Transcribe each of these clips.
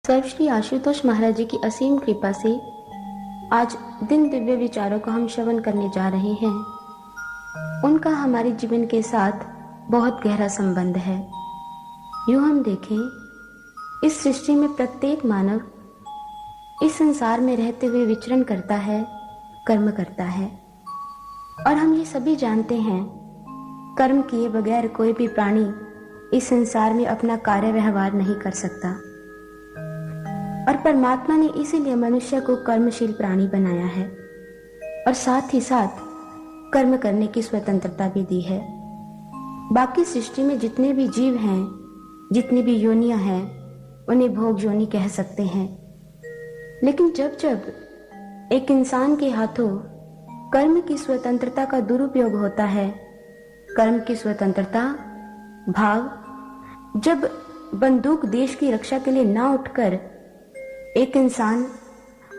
सर्व श्री आशुतोष महाराज जी की असीम कृपा से आज दिन दिव्य विचारों को हम श्रवण करने जा रहे हैं। उनका हमारे जीवन के साथ बहुत गहरा संबंध है। यूं हम देखें, इस सृष्टि में प्रत्येक मानव इस संसार में रहते हुए विचरण करता है, कर्म करता है। और हम ये सभी जानते हैं, कर्म किए बगैर कोई भी प्राणी इस संसार में अपना कार्य व्यवहार नहीं कर सकता। और परमात्मा ने इसीलिए मनुष्य को कर्मशील प्राणी बनाया है और साथ ही साथ कर्म करने की स्वतंत्रता भी दी है। बाकी सृष्टि में जितने भी जीव हैं, जितनी भी योनियां हैं, उन्हें भोग योनि कह सकते हैं। लेकिन जब जब एक इंसान के हाथों कर्म की स्वतंत्रता का दुरुपयोग होता है, कर्म की स्वतंत्रता भाव, जब बंदूक देश की रक्षा के लिए ना उठकर एक इंसान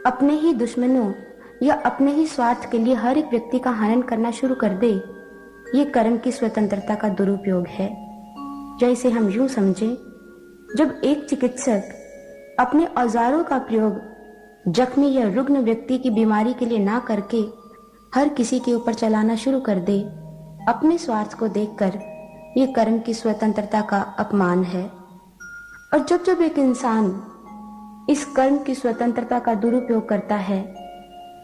अपने ही दुश्मनों या अपने ही स्वार्थ के लिए हर एक व्यक्ति का हनन करना शुरू कर दे, ये कर्म की स्वतंत्रता का दुरुपयोग है। जैसे हम यूं समझें, जब एक चिकित्सक अपने औजारों का प्रयोग जख्मी या रुग्ण व्यक्ति की बीमारी के लिए ना करके हर किसी के ऊपर चलाना शुरू कर दे, अपने स्वार्थ को देखकर, ये कर्म की स्वतंत्रता का अपमान है। और जब जब एक इंसान इस कर्म की स्वतंत्रता का दुरुपयोग करता है,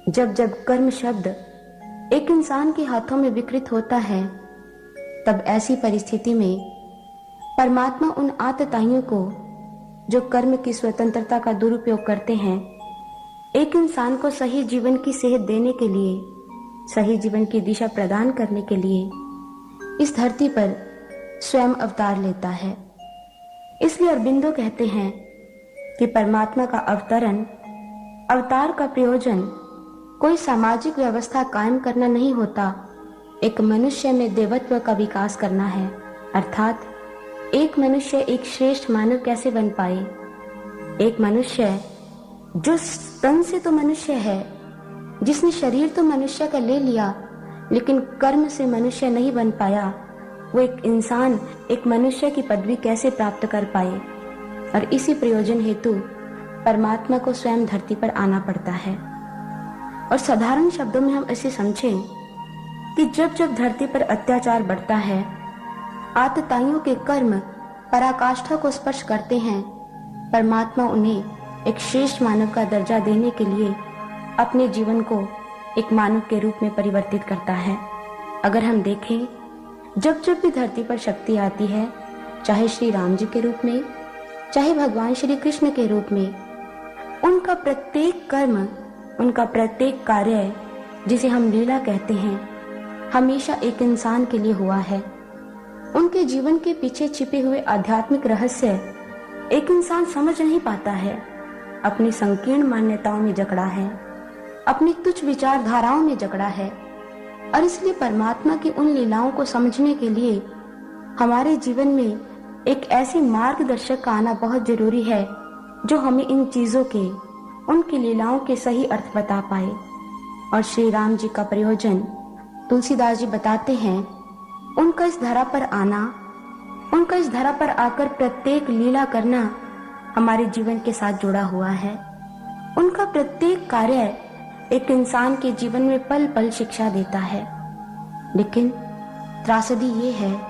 जब जब कर्म शब्द एक इंसान के हाथों में विकृत होता है, तब ऐसी परिस्थिति में परमात्मा उन आतताइयों को जो कर्म की स्वतंत्रता का दुरुपयोग करते हैं, एक इंसान को सही जीवन की सेहत देने के लिए, सही जीवन की दिशा प्रदान करने के लिए इस धरती पर स्वयं अवतार लेता है। इसलिए अरबिंदो कहते हैं कि परमात्मा का अवतार का प्रयोजन कोई सामाजिक व्यवस्था कायम करना नहीं होता, एक मनुष्य में देवत्व का विकास करना है। अर्थात एक मनुष्य एक श्रेष्ठ मानव कैसे बन पाए। एक मनुष्य जो तन से तो मनुष्य है, जिसने शरीर तो मनुष्य का ले लिया, लेकिन कर्म से मनुष्य नहीं बन पाया, वो एक इंसान एक मनुष्य की पदवी कैसे प्राप्त कर पाए। और इसी प्रयोजन हेतु परमात्मा को स्वयं धरती पर आना पड़ता है। और साधारण शब्दों में हम ऐसे समझें कि जब जब धरती पर अत्याचार बढ़ता है, आतताइयों के कर्म पराकाष्ठा को स्पर्श करते हैं, परमात्मा उन्हें एक श्रेष्ठ मानव का दर्जा देने के लिए अपने जीवन को एक मानव के रूप में परिवर्तित करता है। अगर हम देखें, जब जब भी धरती पर शक्ति आती है, चाहे श्री राम जी के रूप में, चाहे भगवान श्री कृष्ण के रूप में, उनका प्रत्येक कर्म, उनका प्रत्येक कार्य, जिसे हम लीला कहते हैं, हमेशा एक इंसान के लिए हुआ है। उनके जीवन के पीछे छिपे हुए आध्यात्मिक रहस्य एक इंसान समझ नहीं पाता है, अपनी संकीर्ण मान्यताओं में जकड़ा है, अपनी तुच्छ विचारधाराओं में जकड़ा है। और इसलिए परमात्मा की उन लीलाओं को समझने के लिए हमारे जीवन में एक ऐसे मार्गदर्शक का आना बहुत जरूरी है, जो हमें इन चीजों के, उनकी लीलाओं के सही अर्थ बता पाए। और श्री राम जी का प्रयोजन तुलसीदास जी बताते हैं, उनका इस धरा पर आना, उनका इस धरा पर आकर प्रत्येक लीला करना हमारे जीवन के साथ जुड़ा हुआ है। उनका प्रत्येक कार्य एक इंसान के जीवन में पल पल शिक्षा देता है। लेकिन त्रासदी ये है,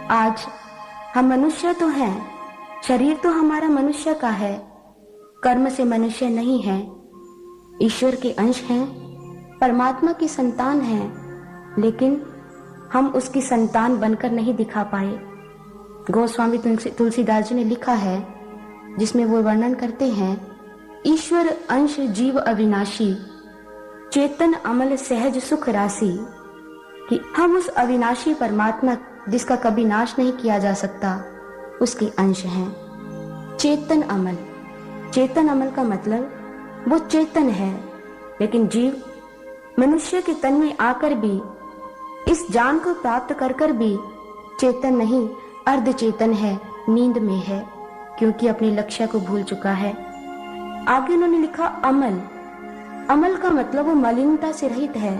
आज हम मनुष्य तो हैं, शरीर तो हमारा मनुष्य का है, कर्म से मनुष्य नहीं है, ईश्वर के अंश हैं, परमात्मा की संतान हैं, लेकिन हम उसकी संतान बनकर नहीं दिखा पाए। गोस्वामी तुलसीदास जी ने लिखा है, जिसमें वो वर्णन करते हैं, ईश्वर अंश जीव अविनाशी, चेतन अमल सहज सुख राशि, कि हम उस अविनाशी परमात्मा जिसका कभी नाश नहीं किया जा सकता, उसके अंश हैं। चेतन अमल, चेतन अमल का मतलब वो चेतन है, लेकिन जीव मनुष्य के तन में आकर भी, इस जान को प्राप्त कर कर भी चेतन नहीं, अर्ध चेतन है, नींद में है, क्योंकि अपने लक्ष्य को भूल चुका है। आगे उन्होंने लिखा अमल, अमल का मतलब वो मलिनता से रहित है,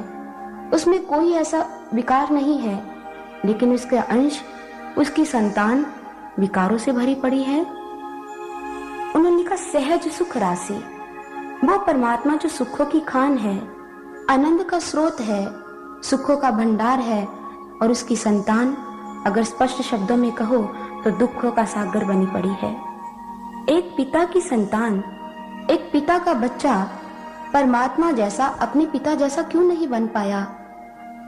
उसमें कोई ऐसा विकार नहीं है, लेकिन उसका अंश, उसकी संतान विकारों से भरी पड़ी है। उन्होंने कहा सहज सुख राशि। वो परमात्मा जो सुखों की खान है, आनंद का स्रोत है, सुखों का भंडार है, और उसकी संतान अगर स्पष्ट शब्दों में कहो तो दुखों का सागर बनी पड़ी है। एक पिता की संतान, एक पिता का बच्चा परमात्मा जैसा, अपने पिता जैसा क्यों नहीं बन पाया?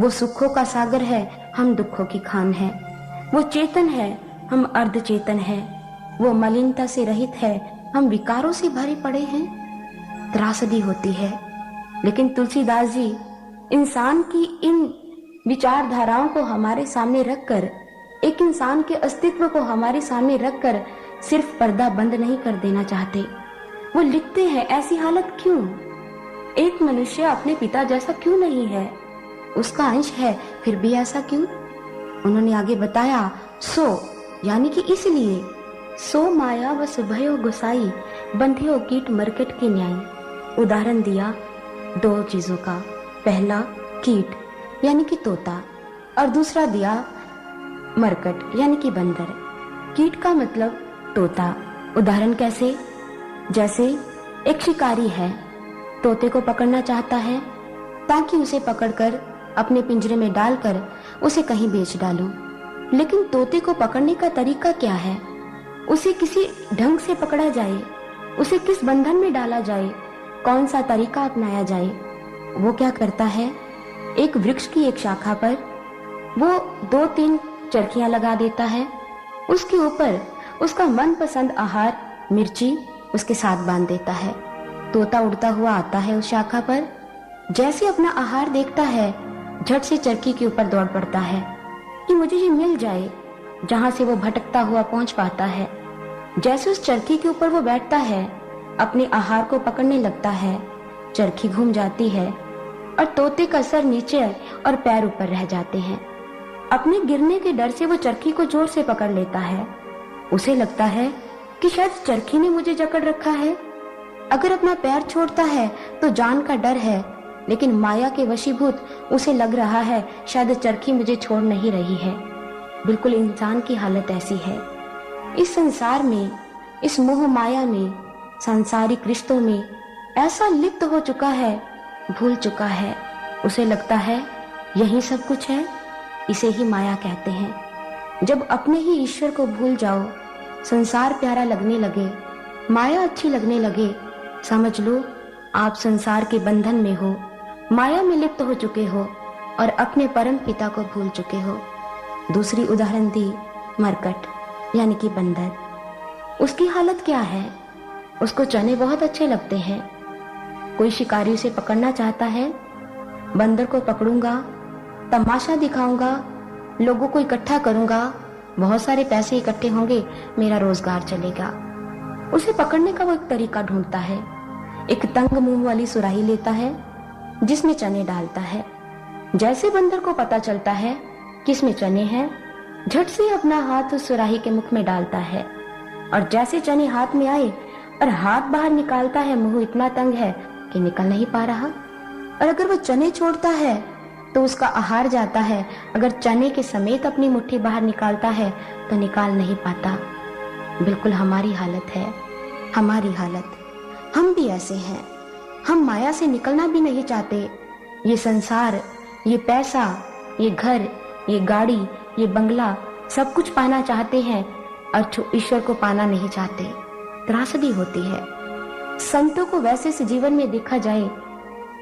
वो सुखों का सागर है, हम दुखों की खान है। वो चेतन है, हम अर्ध चेतन है। वो मलिनता से रहित है, हम विकारों से भरे पड़े हैं। त्रासदी होती है। लेकिन तुलसीदास जी इंसान की इन विचारधाराओं को हमारे सामने रखकर, एक इंसान के अस्तित्व को हमारे सामने रखकर सिर्फ पर्दा बंद नहीं कर देना चाहते। वो लिखते हैं ऐसी हालत क्यों? एक मनुष्य अपने पिता जैसा क्यों नहीं है? उसका अंश है, फिर भी ऐसा क्यों? उन्होंने आगे बताया, सो यानी कि इसलिए, सो माया व सुभयो गुसाई, बंधियो कीट मरकट के न्याय। उदाहरण दिया दो चीजों का, पहला कीट यानी कि तोता, और दूसरा दिया मरकट यानी कि बंदर। कीट का मतलब तोता। उदाहरण कैसे? जैसे एक शिकारी है, तोते को पकड़ना चाहता है ताकि उसे पकड़कर अपने पिंजरे में डालकर उसे कहीं बेच डालूं। लेकिन तोते को पकड़ने का तरीका क्या है? उसे किसी ढंग से पकड़ा जाए, उसे किस बंधन में डाला जाए, कौन सा तरीका अपनाया जाए? वो क्या करता है, एक वृक्ष की एक शाखा पर वो 2-3 चरखियां लगा देता है। उसके ऊपर उसका मनपसंद आहार मिर्ची उसके साथ बांध देता है। तोता उड़ता हुआ आता है उस शाखा पर, जैसे अपना आहार देखता है झट से चरखी के ऊपर दौड़ पड़ता है कि मुझे ये मिल जाए, जहां से वो भटकता हुआ पहुंच पाता है। जैसे उस चरखी के ऊपर वो बैठता है, अपने आहार को पकड़ने लगता है, चरखी घूम जाती है और तोते का सर नीचे और पैर ऊपर रह जाते हैं। अपने गिरने के डर से वो चरखी को जोर से पकड़ लेता है। उसे लगता है कि शायद चरखी ने मुझे जकड़ रखा है। अगर अपना पैर छोड़ता है तो जान का डर है, लेकिन माया के वशीभूत उसे लग रहा है शायद चरखी मुझे छोड़ नहीं रही है। बिल्कुल इंसान की हालत ऐसी है। इस संसार में, इस मोह माया में, सांसारिक रिश्तों में ऐसा लिप्त हो चुका है, भूल चुका है। उसे लगता है यही सब कुछ है, इसे ही माया कहते हैं। जब अपने ही ईश्वर को भूल जाओ, संसार प्यारा लगने लगे, माया अच्छी लगने लगे, समझ लो आप संसार के बंधन में हो, माया में लिप्त हो चुके हो और अपने परम पिता को भूल चुके हो। दूसरी उदाहरण दी मरकट यानी कि बंदर। उसकी हालत क्या है? उसको चने बहुत अच्छे लगते हैं। कोई शिकारी उसे पकड़ना चाहता है, बंदर को पकड़ूंगा, तमाशा दिखाऊंगा, लोगों को इकट्ठा करूंगा, बहुत सारे पैसे इकट्ठे होंगे, मेरा रोजगार चलेगा। उसे पकड़ने का वो एक तरीका ढूंढता है। एक तंग मुंह वाली सुराही लेता है जिसमें चने डालता है। जैसे बंदर को पता चलता है कि इसमें चने हैं, झट से अपना हाथ उस सुराही के मुख में डालता है और जैसे चने हाथ में आए और हाथ बाहर निकालता है, मुंह इतना तंग है कि निकल नहीं पा रहा। और अगर वो चने छोड़ता है तो उसका आहार जाता है। अगर चने के समेत अपनी मुट्ठी बाहर निकालता है तो निकाल नहीं पाता। बिल्कुल हमारी हालत है, हमारी हालत। हम भी ऐसे हैं। हम माया से निकलना भी नहीं चाहते। ये संसार, ये पैसा, ये घर, ये गाड़ी, ये बंगला, सब कुछ पाना चाहते हैं और ईश्वर को पाना नहीं चाहते। त्रासदी होती है। संतों को वैसे से जीवन में देखा जाए,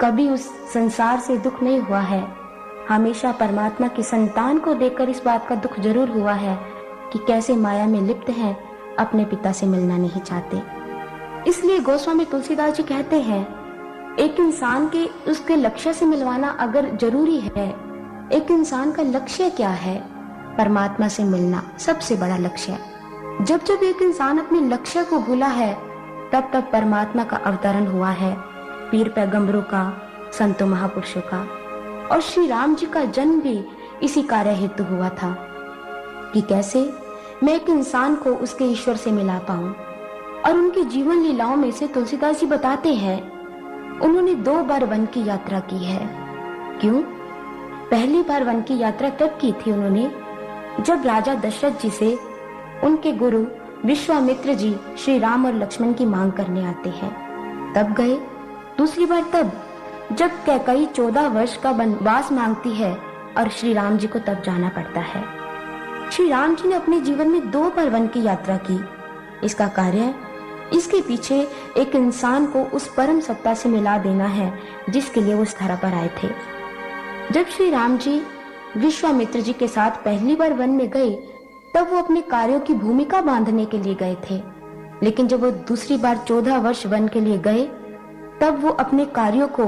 कभी उस संसार से दुख नहीं हुआ है। हमेशा परमात्मा की संतान को देखकर इस बात का दुख जरूर हुआ है कि कैसे माया में लिप्त हैं, अपने पिता से मिलना नहीं चाहते। इसलिए गोस्वामी तुलसीदास जी कहते हैं, एक इंसान के उसके लक्ष्य से मिलवाना अगर जरूरी है, एक इंसान का लक्ष्य क्या है? परमात्मा से मिलना सबसे बड़ा लक्ष्य। जब जब एक इंसान अपने लक्ष्य को भूला है, तब तब परमात्मा का अवतरण हुआ है, पीर पैगंबरों का, संतों महापुरुषों का। और श्री राम जी का जन्म भी इसी कार्य हेतु हुआ था कि कैसे मैं एक इंसान को उसके ईश्वर से मिला पाऊं। और उनकी जीवन लीलाओं में से तुलसीदास जी बताते हैं, उन्होंने 2 बार वन की यात्रा की है। क्यों? पहली बार वन की यात्रा तब की थी उन्होंने जब राजा दशरथ जी से उनके गुरु विश्वामित्र जी श्री राम और लक्ष्मण की मांग करने आते हैं। तब गए, दूसरी बार तब जब कैकेयी 14 वर्ष का वनवास मांगती है और श्री राम जी को तब जाना पड़ता है। श्री राम जी ने अपने जीवन में 2 बार वन की यात्रा की। इसका कार्य, इसके पीछे एक इंसान को उस परम सत्ता से मिला देना है जिसके लिए वो इस धरा पर आए थे। जब श्री राम जी विश्वामित्र जी के साथ पहली बार वन में गए तब वो अपने कार्यों की भूमिका बांधने के लिए गए थे, लेकिन जब वो दूसरी बार 14 वर्ष वन के लिए गए तब वो अपने कार्यों को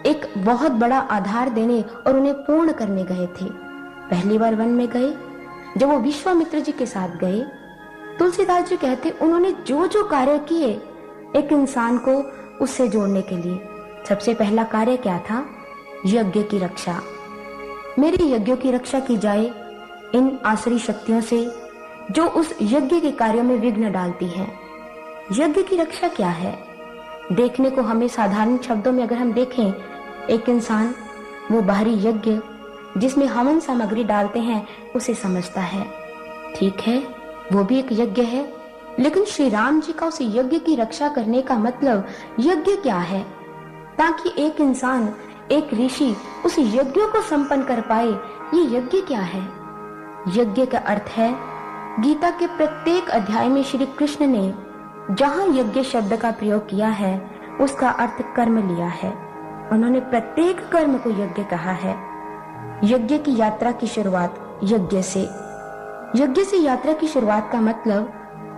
एक बहुत बड़ा आधार देने और उन्हें पूर्ण करने गए थे। पहली बार वन में गए, जब वो विश्वामित्र जी के साथ गए, तुलसीदास जी कहते उन्होंने जो जो कार्य किए एक इंसान को उससे जोड़ने के लिए। सबसे पहला कार्य क्या था? यज्ञ की रक्षा। मेरे यज्ञों की रक्षा की जाए इन आसुरी शक्तियों से जो उस यज्ञ के कार्यों में विघ्न डालती हैं। यज्ञ की रक्षा क्या है? देखने को हमें साधारण शब्दों में अगर हम देखें, एक इंसान वो बाहरी यज्ञ जिसमें हवन सामग्री डालते हैं उसे समझता है, ठीक है वो भी एक यज्ञ है, लेकिन श्री राम जी का उस यज्ञ की रक्षा करने का मतलब यज्ञ क्या है? ताकि एक इंसान, एक ऋषि उस यज्ञों को संपन्न कर पाए। ये यज्ञ क्या है? यज्ञ का अर्थ है, गीता के प्रत्येक अध्याय में श्री कृष्ण ने जहां यज्ञ शब्द का प्रयोग किया है उसका अर्थ कर्म लिया है। उन्होंने प्रत्येक कर्म को यज्ञ कहा है। यज्ञ की यात्रा की शुरुआत यज्ञ से यात्रा की शुरुआत का मतलब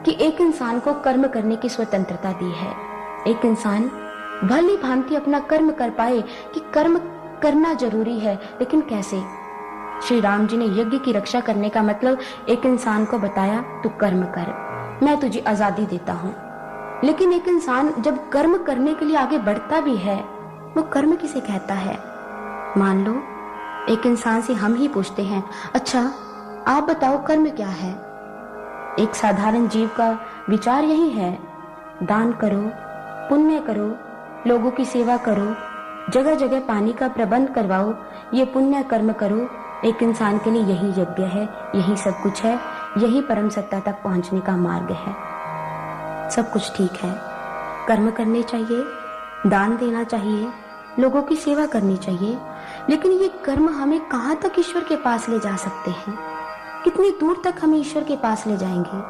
कि एक इंसान को कर्म करने की स्वतंत्रता दी है। एक इंसान भली भांति अपना कर्म कर पाए कि कर्म करना जरूरी है, लेकिन कैसे? श्री राम जी ने यज्ञ की रक्षा करने का मतलब एक इंसान को बताया, तू कर्म कर, मैं तुझे आजादी देता हूँ। लेकिन एक इंसान जब कर्म करने के लिए आगे बढ़ता भी है, वो कर्म किसे कहता है? मान लो एक इंसान से हम ही पूछते हैं, अच्छा आप बताओ कर्म क्या है? एक साधारण जीव का विचार यही है, दान करो, पुण्य करो, लोगों की सेवा करो, जगह जगह पानी का प्रबंध करवाओ, ये पुण्य कर्म करो। एक इंसान के लिए यही यज्ञ है, यही सब कुछ है, यही परम सत्ता तक पहुंचने का मार्ग है। सब कुछ ठीक है, कर्म करने चाहिए, दान देना चाहिए, लोगों की सेवा करनी चाहिए, लेकिन ये कर्म हमें कहाँ तक ईश्वर के पास ले जा सकते हैं? कितनी दूर तक हमें ईश्वर के पास ले जाएंगे?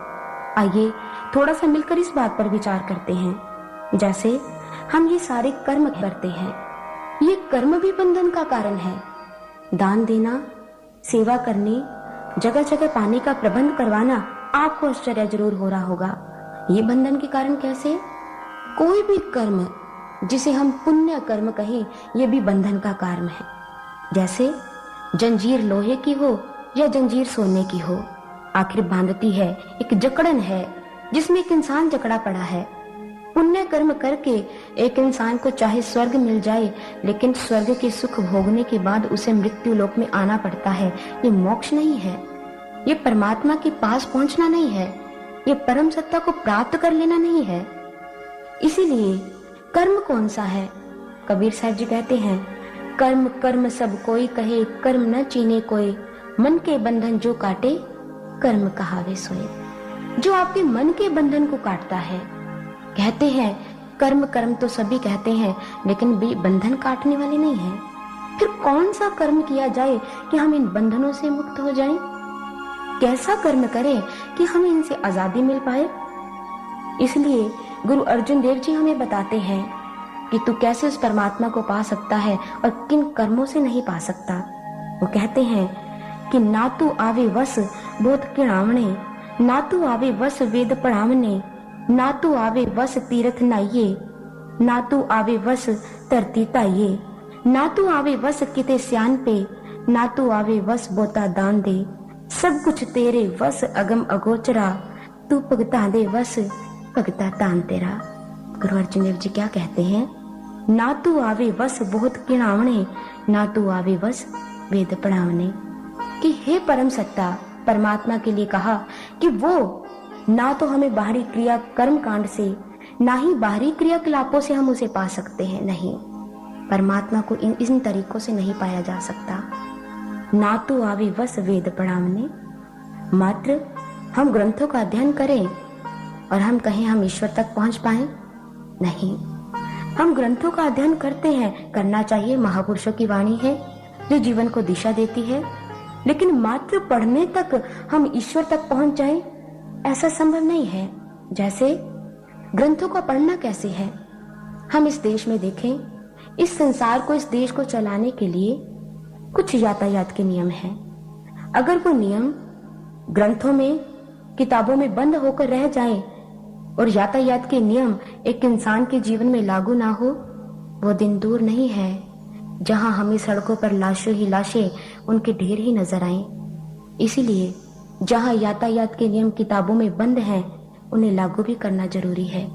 आइए थोड़ा सा मिलकर इस बात पर विचार करते हैं। जैसे हम ये सारे कर्म करते हैं, ये कर्म भी बंधन का कारण है। दान देना, सेवा करनी, जगह जगह पानी का प्रबंध करवाना, आपको आश्चर्य जरूर हो रहा होगा, ये बंधन के कारण कैसे? कोई भी कर्म जिसे हम पुण्य कर्म कहें, ये भी बंधन का कारण है। जैसे जंजीर लोहे की हो या जंजीर सोने की हो, आखिर बांधती है, एक जकड़न है जिसमें एक इंसान जकड़ा पड़ा है। पुण्य कर्म करके एक इंसान को चाहे स्वर्ग मिल जाए, लेकिन स्वर्ग के सुख भोगने के बाद उसे मृत्यु लोक में आना पड़ता है। ये मोक्ष नहीं है, ये परमात्मा के पास पहुंचना नहीं है, ये परम सत्ता को प्राप्त कर लेना नहीं है। इसीलिए कर्म कौन सा है? कबीर साहब जी कहते हैं, कर्म कर्म सब कोई कहे, कर्म न चीने कोई, मन के बंधन जो काटे, कर्म कहावे सोए। जो आपके मन के बंधन को काटता है, कहते हैं कर्म कर्म तो सभी कहते हैं, लेकिन भी बंधन काटने वाले नहीं है। फिर कौन सा कर्म किया जाए कि हम इन बंधनों से मुक्त हो जाएं? कैसा कर्म करें कि हमें इनसे आजादी मिल पाए? इसलिए गुरु अर्जुन देव जी हमें बताते हैं कि तू कैसे उस परमात्मा को पा सकता है और किन कर्मों से नहीं पा सकता। वो कहते हैं कि ना तू आवे वस बोध किणावणे, ना तू आवे वस वेद पढ़ावने, ना तू आवे वस तीर्थ नाइये, ना तू आवे वस धरती ताइये, ना तू आवे वस किते स्यान पे, ना तू आवे वस बोता दान दे, सब कुछ तेरे वस अगम अगोचरा, तू भगता दे वस भगता तान तेरा। गुरु अर्जुन देव जी क्या कहते हैं? ना तू आवे वस बहुत किणावणे, ना तू आवे वस वेद पढ़ावने। कि हे परम सत्ता, परमात्मा के लिए कहा कि वो ना तो हमें बाहरी क्रिया कर्म कांड से, ना ही बाहरी क्रियाकलापों से हम उसे पा सकते हैं। नहीं, परमात्मा को इन तरीकों से नहीं पाया जा सकता। ना तो आवे वस वेद पढ़ावने, मात्र हम ग्रंथों का अध्ययन करें, और हम कहें हम ईश्वर तक पहुंच पाए? नहीं। हम ग्रंथों का अध्ययन करते हैं, करना चाहिए, महापुरुषों की वाणी है जो जीवन को दिशा देती है, लेकिन मात्र पढ़ने तक हम ईश्वर तक पहुंच जाएं, ऐसा संभव नहीं है। जैसे ग्रंथों का पढ़ना कैसे है? हम इस देश में देखें, इस संसार को, इस देश को चलाने के लिए कुछ यातायात के नियम हैं। अगर वो नियम ग्रंथों में, किताबों में बंद होकर रह जाएं और यातायात के नियम एक इंसान के जीवन में लागू ना हो, वो दिन दूर नहीं है जहां हमें सड़कों पर लाशों ही लाशें, उनके ढेर ही नजर आएं। इसीलिए जहां यातायात के नियम किताबों में बंद हैं, उन्हें लागू भी करना जरूरी है।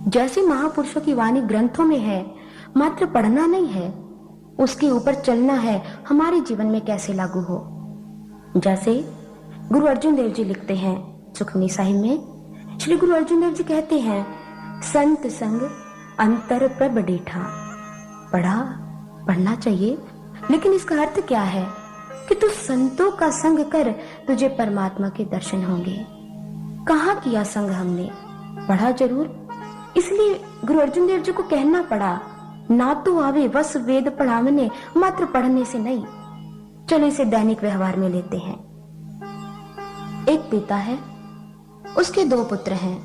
जैसे महापुरुषों की वाणी ग्रंथों में है, मात्र पढ़ना नहीं है, उसके ऊपर चलना है, हमारे जीवन में कैसे लागू हो। जैसे गुरु अर्जुन देव जी लिखते हैं सुखमनी साहिब में, श्री गुरु अर्जुन देव जी कहते हैं, संत संग अंतर प्रभ डीठा। पढ़ना चाहिए, लेकिन इसका अर्थ क्या है कि तू संतों का संग कर, तुझे परमात्मा के दर्शन होंगे। कहाँ किया संग हमने? पढ़ा जरूर, इसलिए गुरु अर्जुन देव जी को कहना पड़ा, ना तो आवे बस वेद पढ़ावने, मात्र पढ़ने से नहीं। चलो इसे दैनिक व्यवहार में लेते हैं। एक पिता है, उसके 2 पुत्र हैं।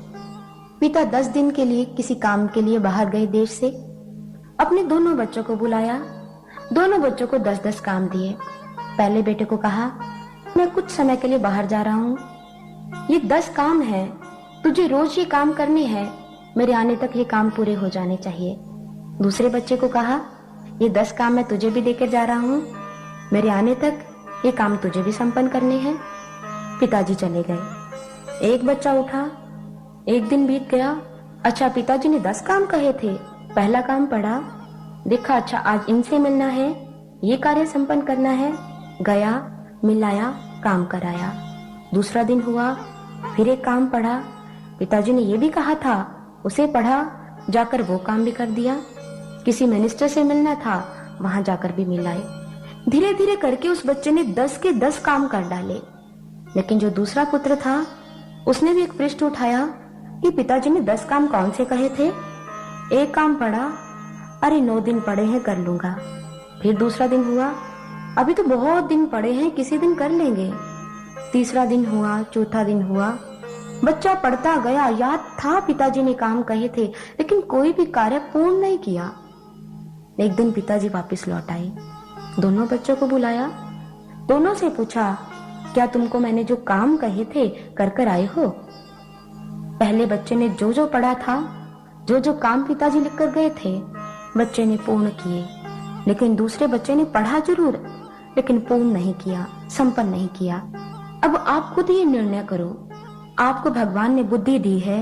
पिता 10 दिन के लिए किसी काम के लिए बाहर गए देश से। अपने दोनों बच्चों को बुलाया, दोनों बच्चों को 10-10 काम दिए। पहले बेटे को कहा, मैं कुछ समय के लिए बाहर जा रहा हूं, ये 10 काम है, तुझे रोज ये काम करने हैं, मेरे आने तक ये काम पूरे हो जाने चाहिए। दूसरे बच्चे को कहा, ये 10 काम मैं तुझे भी देकर जा रहा हूं, मेरे आने तक ये काम तुझे भी संपन्न करने हैं। पिताजी चले गए। एक बच्चा उठा, एक दिन बीत गया। अच्छा, पिताजी ने 10 काम कहे थे, पहला काम पढ़ा, देखा अच्छा आज इनसे मिलना है, ये कार्य संपन्न करना है, गया, मिलाया, काम कराया। दूसरा दिन हुआ, फिर एक काम पढ़ा, पिताजी ने ये भी कहा था, उसे पढ़ा, जाकर वो काम भी कर दिया। किसी मिनिस्टर से मिलना था, वहां जाकर भी मिलाए। धीरे धीरे करके उस बच्चे ने 10 के 10 काम कर डाले। लेकिन जो दूसरा पुत्र था, उसने भी एक पृष्ठ उठाया कि पिताजी ने 10 काम कौन से कहे थे। एक काम पढ़ा, अरे 9 दिन पड़े हैं, कर लूंगा। फिर दूसरा दिन हुआ, अभी तो बहुत दिन पड़े हैं, किसी दिन कर लेंगे। तीसरा दिन हुआ, चौथा दिन हुआ, बच्चा पढ़ता गया, याद था पिताजी ने काम कहे थे, लेकिन कोई भी कार्य पूर्ण नहीं किया। एक दिन पिताजी वापस लौट आए, दोनों बच्चों को बुलाया, दोनों से पूछा, क्या तुमको मैंने जो काम कहे थे कर कर आए हो? पहले बच्चे ने जो जो पढ़ा था, जो जो काम पिताजी लिख कर गए थे, बच्चे ने पूर्ण किए। लेकिन दूसरे बच्चे ने पढ़ा जरूर, लेकिन पूर्ण नहीं किया, संपन्न नहीं किया। अब आप खुद ही निर्णय करो। आपको भगवान ने बुद्धि दी है,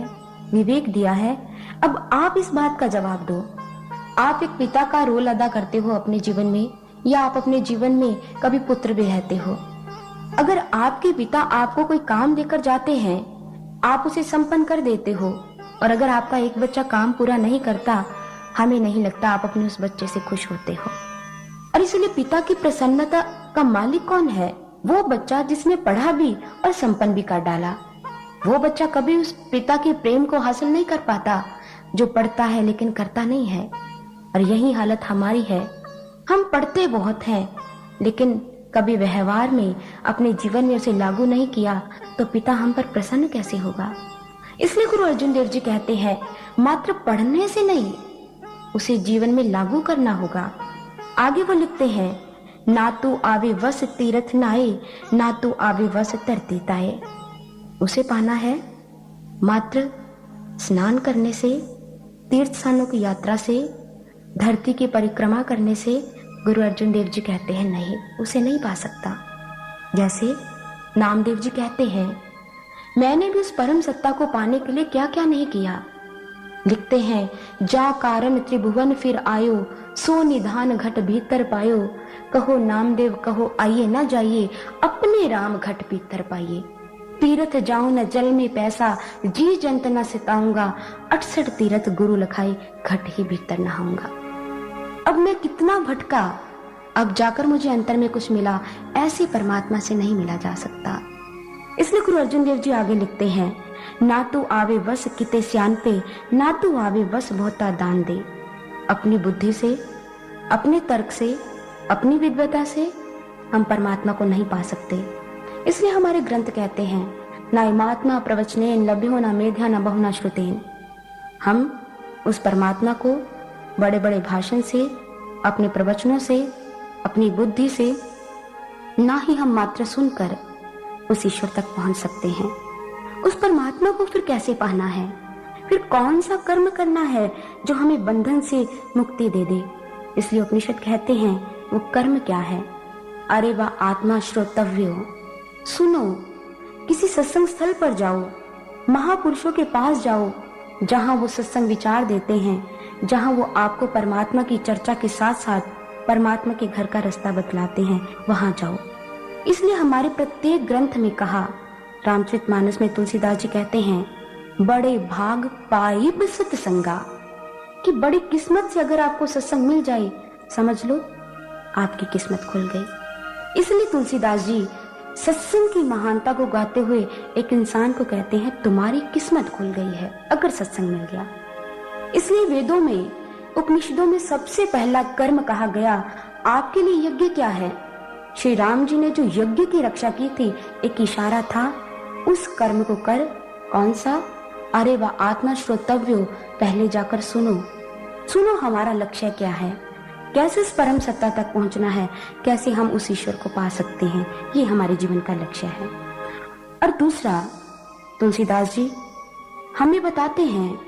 विवेक दिया है, अब आप इस बात का जवाब दो। आप एक पिता का रोल अदा करते हो अपने जीवन में, या आप अपने जीवन में कभी पुत्र भी रहते हो। अगर आपके पिता आपको कोई काम देकर जाते हैं, आप उसे संपन्न कर देते हो, और अगर आपका एक बच्चा काम पूरा नहीं करता, हमें नहीं लगता आप अपने उस बच्चे से खुश होते हो। और इसलिए पिता की प्रसन्नता का मालिक कौन है? वो बच्चा जिसने पढ़ा भी और संपन्न भी कर डाला। वो बच्चा कभी उस पिता के प्रेम को हासिल नहीं कर पाता जो पढ़ता है लेकिन करता नहीं है। और यही हालत हमारी है, हम पढ़ते बहुत हैं, लेकिन कभी व्यवहार में, अपने जीवन में उसे लागू नहीं किया, तो पिता हम पर प्रसन्न कैसे होगा? इसलिए गुरु अर्जुन देव जी कहते हैं, मात्र पढ़ने से नहीं, उसे जीवन में लागू करना होगा। आगे वो लिखते हैं, ना तो आवे वस तीर्थ नाए, ना तो आवे वस धरती ताए। उसे पाना है मात्र स्नान करने से, तीर्थ स्थानों की यात्रा से, धरती की परिक्रमा करने से। गुरु अर्जुन देव जी कहते हैं नहीं, उसे नहीं पा सकता। जैसे नामदेव जी कहते हैं, मैंने भी उस परम सत्ता को पाने के लिए क्या क्या नहीं किया। लिखते हैं, जा कारण त्रिभुवन फिर आयो, सो निधान घट भीतर पायो, कहो नामदेव कहो आइए ना जाइए, अपने राम घट भीतर पाइए। तीर्थ जाऊं न जल में पैसा, जी जंत न सिताऊंगा, 68 तीर्थ गुरु लखाई, घट ही भीतर नहाऊंगा। अब मैं कितना भटका, अब जाकर मुझे अंतर में कुछ मिला, ऐसे परमात्मा से नहीं मिला जा सकता। इसलिए गुरु अर्जुन देव जी आगे लिखते हैं, ना तू आवे बस किते स्यान पे, ना तू आवे बस बहुता दान दे। अपनी बुद्धि से, अपने तर्क से, अपनी विद्वता से हम परमात्मा को नहीं पा सकते। इसलिए हमारे ग्रंथ कहते हैं, नायमात्मा प्रवचनेन लभ्यो न मेध्या न बहुना श्रुतेन। हम उस परमात्मा को बड़े बड़े भाषण से, अपने प्रवचनों से, अपनी बुद्धि से, ना ही हम मात्र सुनकर उस ईश्वर तक पहुंच सकते हैं। उस परमात्मा को फिर कैसे पाना है? फिर कौन सा कर्म करना है जो हमें बंधन से मुक्ति दे दे? इसलिए उपनिषद कहते हैं, वो कर्म क्या है? अरे वह आत्मा श्रोतव्यो। सुनो, किसी सत्संग स्थल पर जाओ, महापुरुषों के पास जाओ, जहां वो सत्संग विचार देते हैं, जहां वो आपको परमात्मा की चर्चा के साथ साथ परमात्मा के घर का रास्ता बतलाते हैं, वहां जाओ। इसलिए हमारे प्रत्येक ग्रंथ में कहा, रामचरितमानस में तुलसीदास जी कहते हैं, बड़े भाग पाइब सत्संगा, कि बड़ी किस्मत से अगर आपको सत्संग मिल जाए, समझ लो आपकी किस्मत खुल गई। इसलिए तुलसीदास जी सत्संग की महानता को गाते हुए एक इंसान को कहते हैं, तुम्हारी किस्मत खुल गई है अगर सत्संग मिल गया। इसलिए वेदों में, उपनिषदों में सबसे पहला कर्म कहा गया, आपके लिए यज्ञ क्या है? श्री राम जी ने जो यज्ञ की रक्षा की थी, एक इशारा था, उस कर्म को कर। कौन सा? अरे वह आत्मा श्रोतव्यो, पहले जाकर सुनो। सुनो हमारा लक्ष्य क्या है, कैसे इस परम सत्ता तक पहुंचना है, कैसे हम उस ईश्वर को पा सकते हैं, ये हमारे जीवन का लक्ष्य है। और दूसरा, तुलसीदास जी हमें बताते हैं,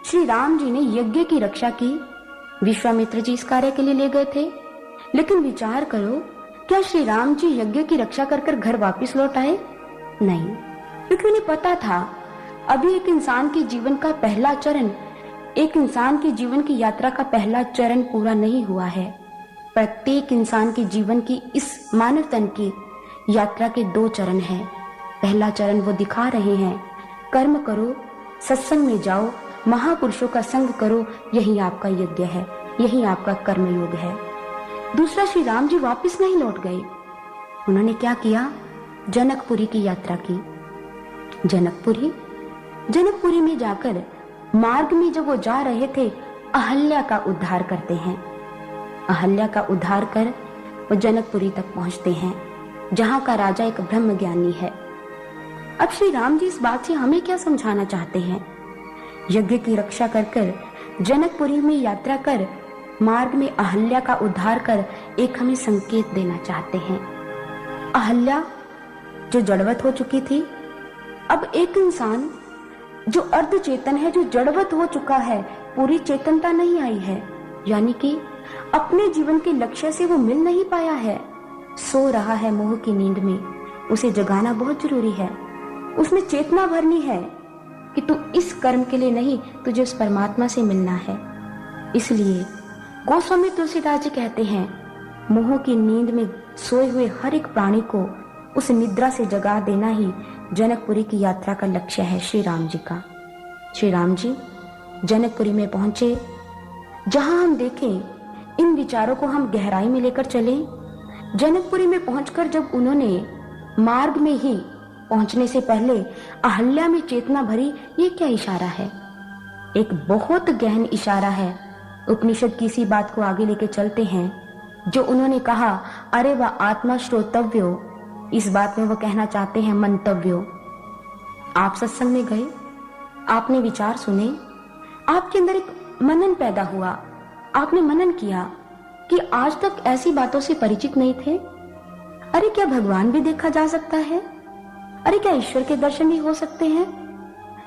श्री राम जी ने यज्ञ की रक्षा की। विश्वामित्र जी इस कार्य के लिए ले गए थे, लेकिन विचार करो, क्या श्री राम जी यज्ञ की रक्षा कर घर वापस लौट आए? नहीं, क्योंकि उन्हें पता था अभी एक इंसान के जीवन का पहला चरण, एक इंसान के जीवन की यात्रा का पहला चरण पूरा नहीं हुआ है। प्रत्येक इंसान के जीवन की, इस मानव तन की यात्रा के 2 चरण हैं। पहला चरण वो दिखा रहे हैं, कर्म करो, सत्संग में जाओ, महापुरुषों का संग करो, यही आपका यज्ञ है, यही आपका कर्मयोग है। दूसरा, श्री राम जी वापिस नहीं लौट गए। उन्होंने क्या किया? जनकपुरी की यात्रा की। जनकपुरी में जाकर मार्ग में जब वो जा रहे थे, अहल्या का उद्धार करते हैं। अहल्या का उद्धार कर वो जनकपुरी तक पहुंचते हैं, जहां का राजा एक ब्रह्मज्ञानी है। अब श्री राम जी इस बात से हमें क्या समझाना चाहते हैं? यज्ञ की रक्षा कर जनकपुरी में यात्रा कर, मार्ग में अहल्या का उद्धार कर, एक हमें संकेत देना चाहते हैं। अहल्या जो जड़वत हो चुकी थी, अब एक इंसान जो अर्ध चेतन है, जो जड़वत हो चुका है, पूरी चेतनता नहीं आई है, यानी कि अपने जीवन के लक्ष्य से वो मिल नहीं पाया है, सो रहा है मोह की नींद में। उसे जगाना बहुत जरूरी है, उसमें चेतना भरनी है कि तू इस कर्म के लिए नहीं, तुझे उस परमात्मा से मिलना है। इसलिए गोस्वामी तुलसीदास जी कहते हैं, मोह की नींद में सोए हुए हर एक प्राणी को उस निद्रा से जगा देना ही जनकपुरी की यात्रा का लक्ष्य है श्री राम जी का। श्री राम जी जनकपुरी में पहुंचे, जहां हम देखें, इन विचारों को हम गहराई में लेकर चलें। जनकपुरी में पहुंचकर जब उन्होंने मार्ग में ही पहुंचने से पहले अहल्या में चेतना भरी, ये क्या इशारा है? एक बहुत गहन इशारा है। उपनिषद की इसी बात को आगे लेके चलते हैं, जो उन्होंने कहा, अरे वह आत्मा श्रोतव्यो, इस बात में वो कहना चाहते हैं मंतव्यो। आप सत्संग में गए, आपने विचार सुने, आपके अंदर एक मनन पैदा हुआ, आपने मनन किया कि आज तक ऐसी बातों से परिचित नहीं थे। अरे क्या भगवान भी देखा जा सकता है? अरे क्या ईश्वर के दर्शन भी हो सकते हैं?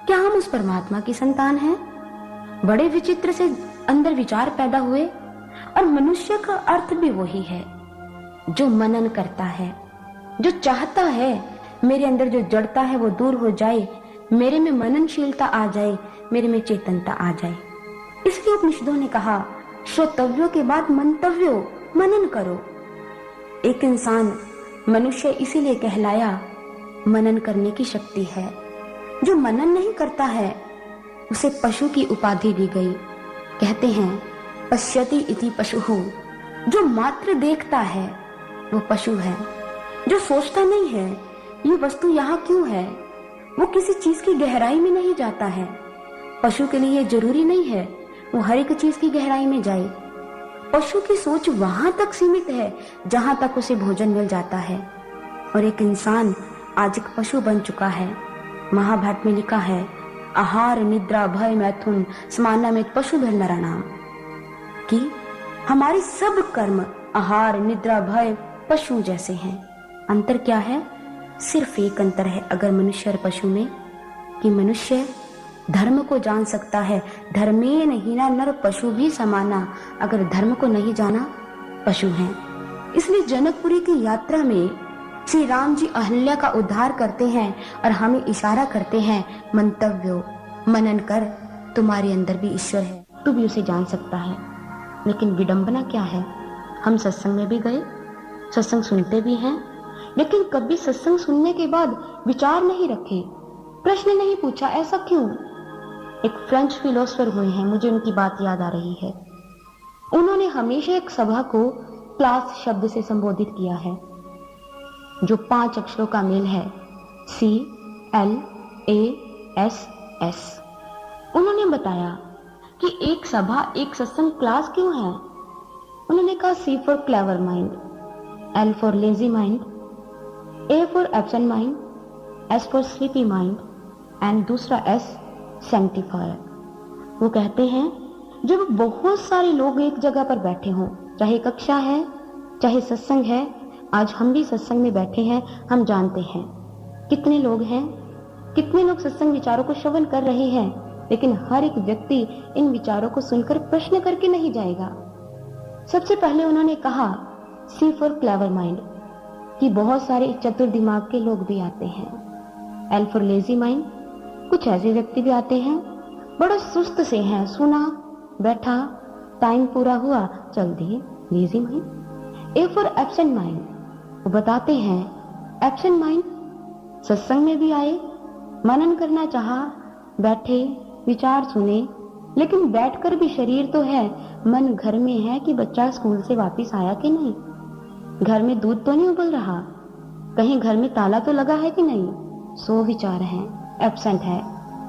क्या हम उस परमात्मा की संतान हैं? बड़े विचित्र से अंदर विचार पैदा हुए। और मनुष्य का अर्थ भी वही है, जो मनन करता है, जो चाहता है मेरे अंदर जो जड़ता है वो दूर हो जाए, मेरे में मननशीलता आ जाए, मेरे में चेतनता आ जाए। इसलिए उपनिषदों ने कहा, श्रोतव्यों के बाद मंतव्यो, मनन करो। एक इंसान मनुष्य इसीलिए कहलाया, मनन करने की शक्ति है। जो मनन नहीं करता है उसे पशु की उपाधि दी गई। कहते हैं पश्यति इति पशुः, जो मात्र देखता है वो पशु है। जो सोचता नहीं है ये वस्तु यहाँ क्यों है, वो किसी चीज की गहराई में नहीं जाता है। पशु के लिए जरूरी नहीं है वो हर एक चीज की गहराई में जाए। पशु की सोच वहां तक सीमित है जहां तक उसे भोजन मिल जाता है, और एक इंसान आज एक पशु बन चुका है। महाभारत में लिखा है, आहार निद्रा भय मैथुन समानामित पशुभर नराणाम, कि हमारे सब कर्म आहार निद्रा भय पशु जैसे हैं। अंतर क्या है? सिर्फ एक अंतर है अगर मनुष्य और पशु में, कि मनुष्य धर्म को जान सकता है। धर्मेन हीना नर पशु भी समाना, अगर धर्म को नहीं जाना पशु हैं। इसलिए जनकपुरी की यात्रा में श्री राम जी अहल्या का उद्धार करते हैं और हमें इशारा करते हैं, मंतव्यो मनन कर, तुम्हारे अंदर भी ईश्वर है, तू भी उसे जान सकता है। लेकिन विडंबना क्या है, हम सत्संग में भी गए, सत्संग सुनते भी हैं, लेकिन कभी सत्संग सुनने के बाद विचार नहीं रखे, प्रश्न नहीं पूछा, ऐसा क्यों? एक फ्रेंच फिलोसोफर हुए हैं, मुझे उनकी बात याद आ रही है। उन्होंने हमेशा एक सभा को क्लास शब्द से संबोधित किया है, जो 5 अक्षरों का मेल है, CLASS। उन्होंने बताया कि एक सभा, एक सत्संग क्लास क्यों है। उन्होंने कहा, C for clever mind, L for lazy mind, A for absent mind, S for sleepy mind, and दूसरा S सैंक्टिफायर। वो कहते हैं, जब बहुत सारे लोग एक जगह पर बैठे हों, चाहे कक्षा है चाहे सत्संग है, आज हम भी सत्संग में बैठे हैं, हम जानते हैं कितने लोग हैं, कितने लोग सत्संग विचारों को श्रवण कर रहे हैं, लेकिन हर एक व्यक्ति इन विचारों को सुनकर प्रश्न करके नहीं जाएगा। सबसे पहले उन्होंने कहा C फॉर क्लेवर माइंड, कि बहुत सारे चतुर दिमाग के लोग भी आते हैं। L फॉर लेजी माइंड, कुछ ऐसे व्यक्ति भी आते हैं बड़ा सुस्त से हैं, सुना बैठा, टाइम पूरा हुआ चल दिए, lazy mind. A for absent mind, वो बताते हैं एब्सेंट माइंड सत्संग में भी आए, मनन करना चाहा, बैठे विचार सुने, लेकिन बैठकर भी शरीर तो है, मन घर में है कि बच्चा स्कूल से वापस आया कि नहीं, घर में दूध तो नहीं उबल रहा, कहीं घर में ताला तो लगा है कि नहीं, सो विचार हैं, एब्सेंट है,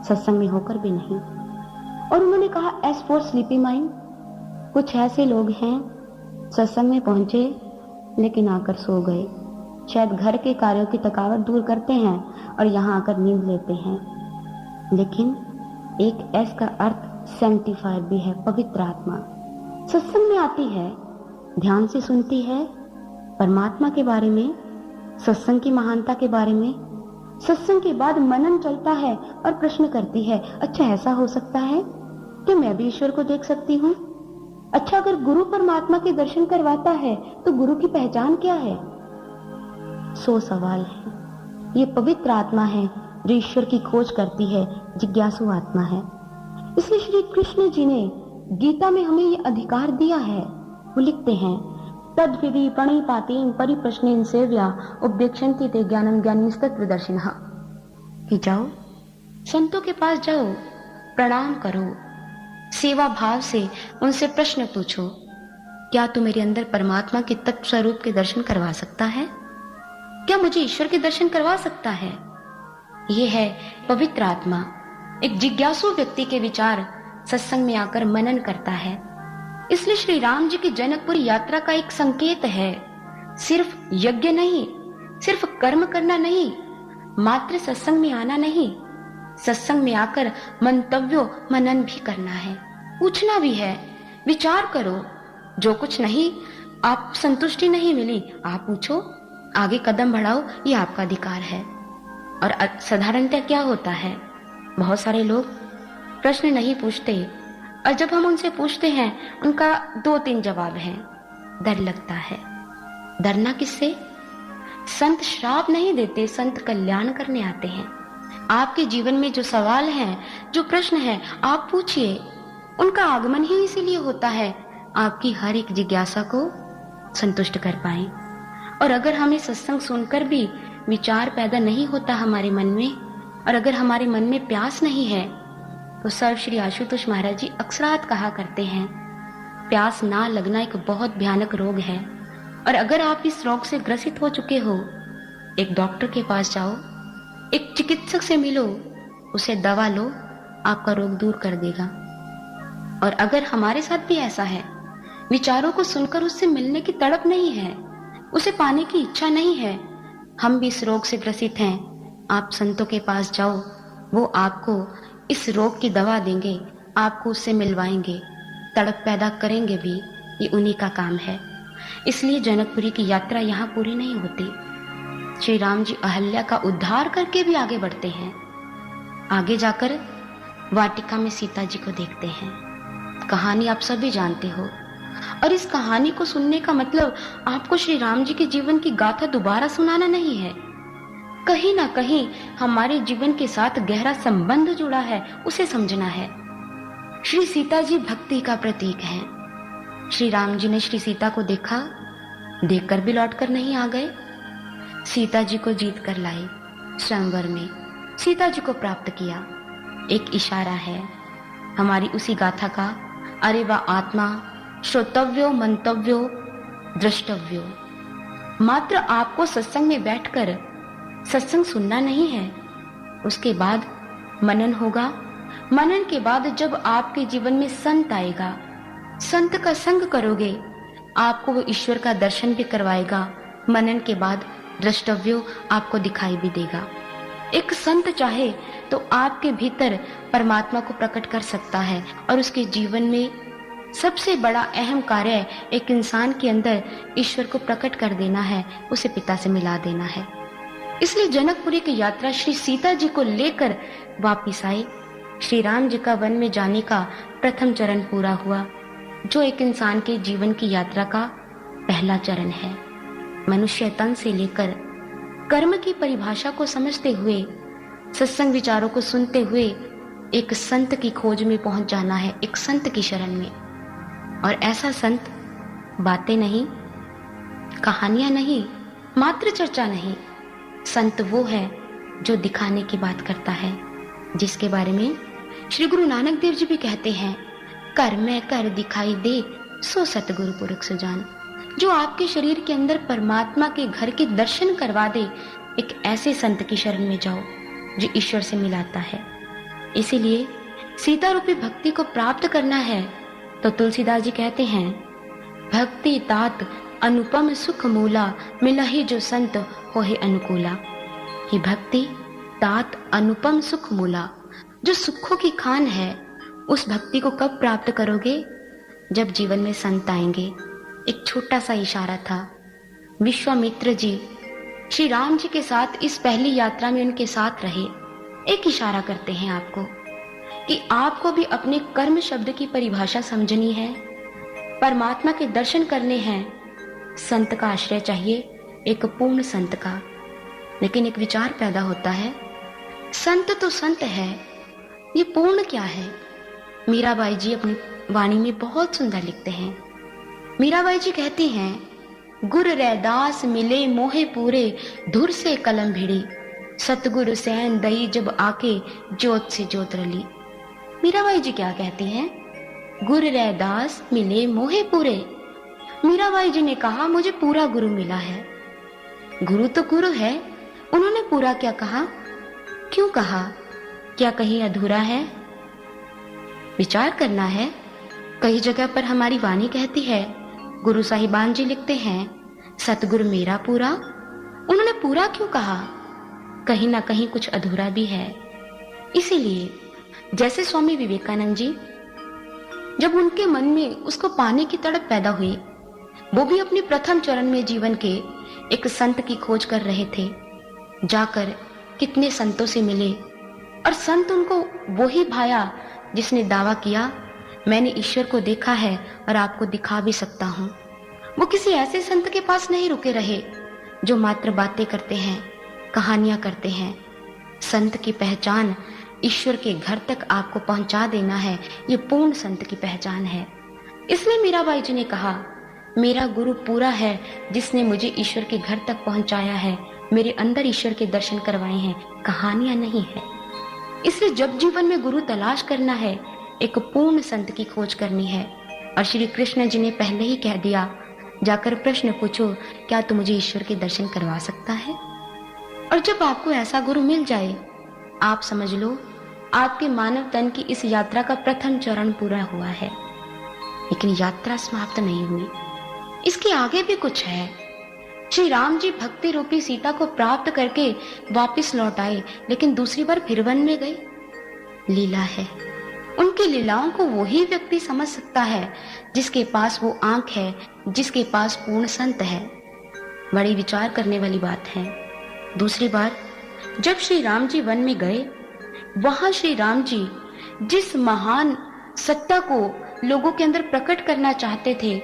सत्संग में होकर भी नहीं। और उन्होंने कहा S फॉर स्लीपी माइंड, कुछ ऐसे लोग हैं सत्संग में पहुंचे लेकिन आकर सो गए, शायद घर के कार्यों की थकावट दूर करते हैं और यहाँ आकर नींद लेते हैं। लेकिन एक S का अर्थ सैंक्टिफायर भी है, पवित्र आत्मा सत्संग में आती है, ध्यान से सुनती है, परमात्मा के बारे में, सत्संग की महानता के बारे में। सत्संग के बाद मनन चलता है और प्रश्न करती है, अच्छा ऐसा हो सकता है कि मैं भी ईश्वर को देख सकती हूँ? अच्छा, अगर गुरु परमात्मा के दर्शन करवाता है तो गुरु की पहचान क्या है? 100 सवाल है। ये पवित्र आत्मा है जो ईश्वर की खोज करती है, जिज्ञासु आत्मा है। इसलिए श्री कृष्ण जी ने गीता में हमें ये अधिकार दिया है। वो लिखते हैं, तद विधि प्रणिपातेन परिप्रश्नेन सेव्या उपदेक्षन्ति ते ज्ञानम ज्ञानिस्तत्त्वदर्शिनः, कि जाओ संतों के पास जाओ, प्रणाम करो, सेवा भाव से उनसे प्रश्न पूछो, क्या तू मेरे अंदर परमात्मा के तत्व स्वरूप के दर्शन करवा सकता है? क्या मुझे ईश्वर के दर्शन करवा सकता है? ये है पवित्र आत्मा। एक जिज्ञासु व्यक्ति के विचार सत्संग में आकर मनन करता है। इसलिए श्री राम जी की जनकपुरी यात्रा का एक संकेत है, सिर्फ यज्ञ नहीं, सिर्फ कर्म करना नहीं, मात्र सत्संग में आना नहीं, सत्संग में आकर मंतव्यो मनन भी करना है, पूछना भी है, विचार करो। जो कुछ नहीं, आप संतुष्टि नहीं मिली, आप पूछो, आगे कदम बढ़ाओ, ये आपका अधिकार है। और साधारणतः क्या होता है, बहुत सारे लोग प्रश्न नहीं पूछते, और जब हम उनसे पूछते हैं उनका 2-3 जवाब है। डर लगता है। डरना किससे? संत श्राप नहीं देते, संत कल्याण करने आते हैं। आपके जीवन में जो सवाल हैं, जो प्रश्न हैं, आप पूछिए। उनका आगमन ही इसीलिए होता है, आपकी हर एक जिज्ञासा को संतुष्ट कर पाए। और अगर हमें सत्संग सुनकर भी विचार पैदा नहीं होता हमारे मन में, और अगर हमारे मन में प्यास नहीं है, तो सर्व श्री आशुतोष महाराज जी अक्सरात कहा करते हैं, प्यास ना लगना एक बहुत भयानक रोग है। और अगर आप इस रोग से ग्रसित हो चुके हो, एक डॉक्टर के पास जाओ, एक चिकित्सक से मिलो, उसे दवा लो, आपका रोग दूर कर देगा। और अगर हमारे साथ भी ऐसा है, विचारों को सुनकर उससे मिलने की तड़प नहीं है, उसे पाने की इच्छा नहीं है, हम भी इस रोग से ग्रसित हैं, आप संतों के पास जाओ, वो आपको इस रोग की दवा देंगे, आपको उससे मिलवाएंगे, तड़प पैदा करेंगे भी, ये उन्हीं का काम है। इसलिए जनकपुरी की यात्रा यहाँ पूरी नहीं होती। श्री राम जी अहल्या का उद्धार करके भी आगे बढ़ते हैं। आगे जाकर वाटिका में सीता जी को देखते हैं। कहानी आप सभी जानते हो, और इस कहानी को सुनने का मतलब आपको श्री राम जी के जीवन की गाथा दोबारा सुनाना नहीं है। कहीं ना कहीं हमारे जीवन के साथ गहरा संबंध जुड़ा है, उसे समझना है। श्री सीता जी भक्ति का प्रतीक हैं। श्री राम जी ने श्री सीता को देखा, देखकर भी लौटकर नहीं आ गए, सीता जी को जीत कर लाए, स्वयंवर में सीता जी को प्राप्त किया। एक इशारा है हमारी उसी गाथा का, अरे वह आत्मा श्रोतव्यो मंतव्यो द्रष्टव्यो। मात्र आपको सत्संग में बैठकर सत्संग सुनना नहीं है, उसके बाद मनन होगा। मनन के बाद जब आपके जीवन में संत आएगा, संत का संग करोगे, आपको वो ईश्वर का दर्शन भी करवाएगा। मनन के बाद द्रष्टव्यो आपको दिखाई भी देगा। एक संत चाहे तो आपके भीतर परमात्मा को प्रकट कर सकता है, और उसके जीवन में सबसे बड़ा अहम कार्य एक इंसान के अंदर ईश्वर को प्रकट कर देना है, उसे पिता से मिला देना है। इसलिए जनकपुरी की यात्रा श्री सीता जी को लेकर वापिस आए। श्री राम जी का वन में जाने का प्रथम चरण पूरा हुआ, जो एक इंसान के जीवन की यात्रा का पहला चरण है। मनुष्य तन से लेकर कर्म की परिभाषा को समझते हुए, सत्संग विचारों को सुनते हुए एक संत की खोज में पहुंच जाना है, एक संत की शरण में। और ऐसा संत बातें नहीं, कहानियां नहीं, मात्र चर्चा नहीं, संत वो है जो दिखाने की बात करता है, जिसके बारे में श्री गुरु नानक देव जी भी कहते हैं, कर में कर दिखाई दे सो सतगुरु पुरख सुजान। जो आपके शरीर के अंदर परमात्मा के घर के दर्शन करवा दे, एक ऐसे संत की शरण में जाओ जो ईश्वर से मिलाता है। इसीलिए सीता रूपी भक्ति को प्राप्त करना है तो तुलसीदास जी कहते हैं, भक्ति तात अनुपम सुख मूला, मिला ही जो संत होहे अनुकूला। ही भक्ति तात अनुपम सुख मूला, जो सुखों की खान है, उस भक्ति को कब प्राप्त करोगे? जब जीवन में संत आएंगे। एक छोटा सा इशारा था। विश्वामित्र जी श्री राम जी के साथ इस पहली यात्रा में उनके साथ रहे। एक इशारा करते हैं आपको कि आपको भी अपने कर्म शब्द की परिभाषा समझनी है, परमात्मा के दर्शन करने हैं। संत का आश्रय चाहिए, एक पूर्ण संत का। लेकिन एक विचार पैदा होता है, संत तो संत है, ये पूर्ण क्या है? मीराबाई जी अपनी वाणी में बहुत सुंदर लिखते हैं। मीराबाई जी कहती हैं, गुर रैदास मिले मोहे पूरे, धुर से कलम भिड़ी, सतगुरु सैन दई जब आके ज्योत से ज्योत रली। मीराबाई जी क्या कहती हैं? गुर रैदास मिले मोहे पूरे। मीराबाई जी ने कहा, मुझे पूरा गुरु मिला है। गुरु तो गुरु है, उन्होंने पूरा क्या कहा? क्यों कहा? क्या कहीं अधूरा है? विचार करना है। कई जगह पर हमारी वाणी कहती है, गुरु साहिबान जी लिखते हैं, सतगुरु मेरा पूरा। उन्होंने पूरा क्यों कहा? कहीं ना कहीं कुछ अधूरा भी है। इसीलिए जैसे स्वामी विवेकानंद जी, जब उनके मन में उसको पाने की तड़प पैदा हुई, वो भी अपने प्रथम चरण में जीवन के एक संत की खोज कर रहे थे। जाकर कितने संतों से मिले, और संत उनको वो ही भाया जिसने दावा किया, मैंने ईश्वर को देखा है और आपको दिखा भी सकता हूं। वो किसी ऐसे संत के पास नहीं रुके रहे जो मात्र बातें करते हैं, कहानियां करते हैं। संत की पहचान ईश्वर के घर तक आपको पहुंचा देना है, ये पूर्ण संत की पहचान है। इसलिए मीराबाई जी ने कहा, मेरा गुरु पूरा है जिसने मुझे ईश्वर के घर तक पहुंचाया है, मेरे अंदर ईश्वर के दर्शन करवाए हैं, कहानियां नहीं है। इसलिए जब जीवन में गुरु तलाश करना है, एक पूर्ण संत की खोज करनी है। और श्री कृष्ण जी ने पहले ही कह दिया, जाकर प्रश्न पूछो, क्या तू मुझे ईश्वर के दर्शन करवा सकता है? और जब आपको ऐसा गुरु मिल जाए, आप समझ लो आपके मानव तन की इस यात्रा का प्रथम चरण पूरा हुआ है। लेकिन यात्रा समाप्त नहीं हुई, इसके आगे भी कुछ है। श्री राम जी भक्ति रूपी सीता को प्राप्त करके वापस लौट आए, लेकिन दूसरी बार फिर वन में गए। लीला है, उनकी लीलाओं को वही व्यक्ति समझ सकता है जिसके पास वो आंख है, जिसके पास पूर्ण संत है। बड़ी विचार करने वाली बात है। दूसरी बार जब श्री राम जी वन में गए, वहां श्री राम जी जिस महान सत्ता को लोगों के अंदर प्रकट करना चाहते थे,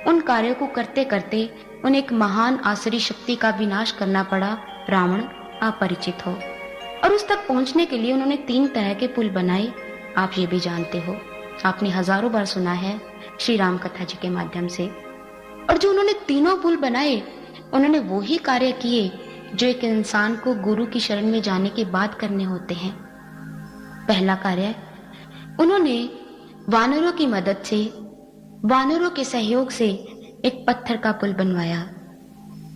उन कार्यों को करते करते उन्हें एक महान आसुरी शक्ति का विनाश करना पड़ा। रावण अपरिचित हो, और उस तक पहुंचने के लिए उन्होंने 3 तरह के पुल बनाए। आप ये भी जानते हो, आपने हजारों बार सुना है श्री राम कथा जी के माध्यम से। और जो उन्होंने तीनों पुल बनाए, उन्होंने वही कार्य किए जो एक इंसान को गुरु की शरण में जाने के बाद करने होते हैं। पहला कार्य, उन्होंने वानरों की मदद से, वानरों के सहयोग से एक पत्थर का पुल बनवाया।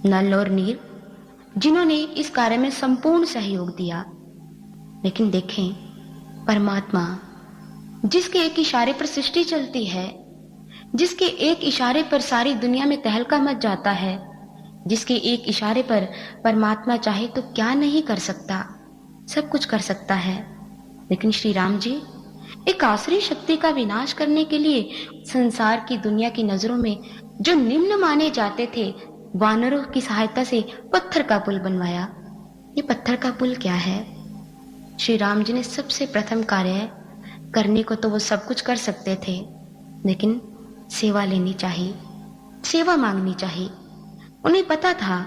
नल और नीर जिन्होंने इस कार्य में संपूर्ण सहयोग दिया। लेकिन देखें, परमात्मा जिसके एक इशारे पर सृष्टि चलती है, जिसके एक इशारे पर सारी दुनिया में तहलका मच जाता है, जिसके एक इशारे पर परमात्मा चाहे तो क्या नहीं कर सकता, सब कुछ कर सकता है। लेकिन श्री राम जी एक आसुरी शक्ति का विनाश करने के लिए संसार की दुनिया की नजरों में जो निम्न माने जाते थे, वानरों की सहायता से पत्थर का पुल बनवाया। ये पत्थर का पुल क्या है? श्री राम जी ने सबसे प्रथम कार्य करने को तो वो सब कुछ कर सकते थे, लेकिन सेवा लेनी चाहिए, सेवा मांगनी चाहिए। उन्हें पता था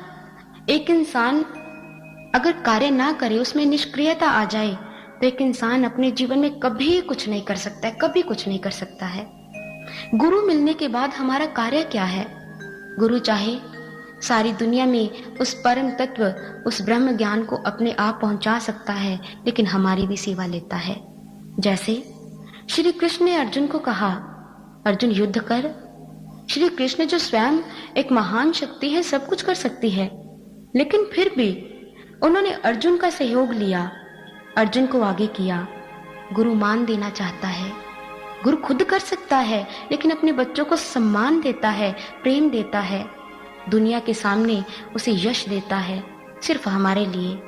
एक इंसान अगर कार्य ना करे, उसमें निष्क्रियता आ जाए, तो एक इंसान अपने जीवन में कभी कुछ नहीं कर सकता है, कभी कुछ नहीं कर सकता है। गुरु मिलने के बाद हमारा कार्य क्या है? गुरु चाहे सारी दुनिया में उस परम तत्व, उस ब्रह्म ज्ञान को अपने आप पहुंचा सकता है, लेकिन हमारी भी सेवा लेता है। जैसे श्री कृष्ण ने अर्जुन को कहा, अर्जुन युद्ध कर। श्री कृष्ण जो स्वयं एक महान शक्ति है, सब कुछ कर सकती है, लेकिन फिर भी उन्होंने अर्जुन का सहयोग लिया, अर्जुन को आगे किया। गुरु मान देना चाहता है, गुरु खुद कर सकता है, लेकिन अपने बच्चों को सम्मान देता है, प्रेम देता है, दुनिया के सामने उसे यश देता है, सिर्फ हमारे लिए।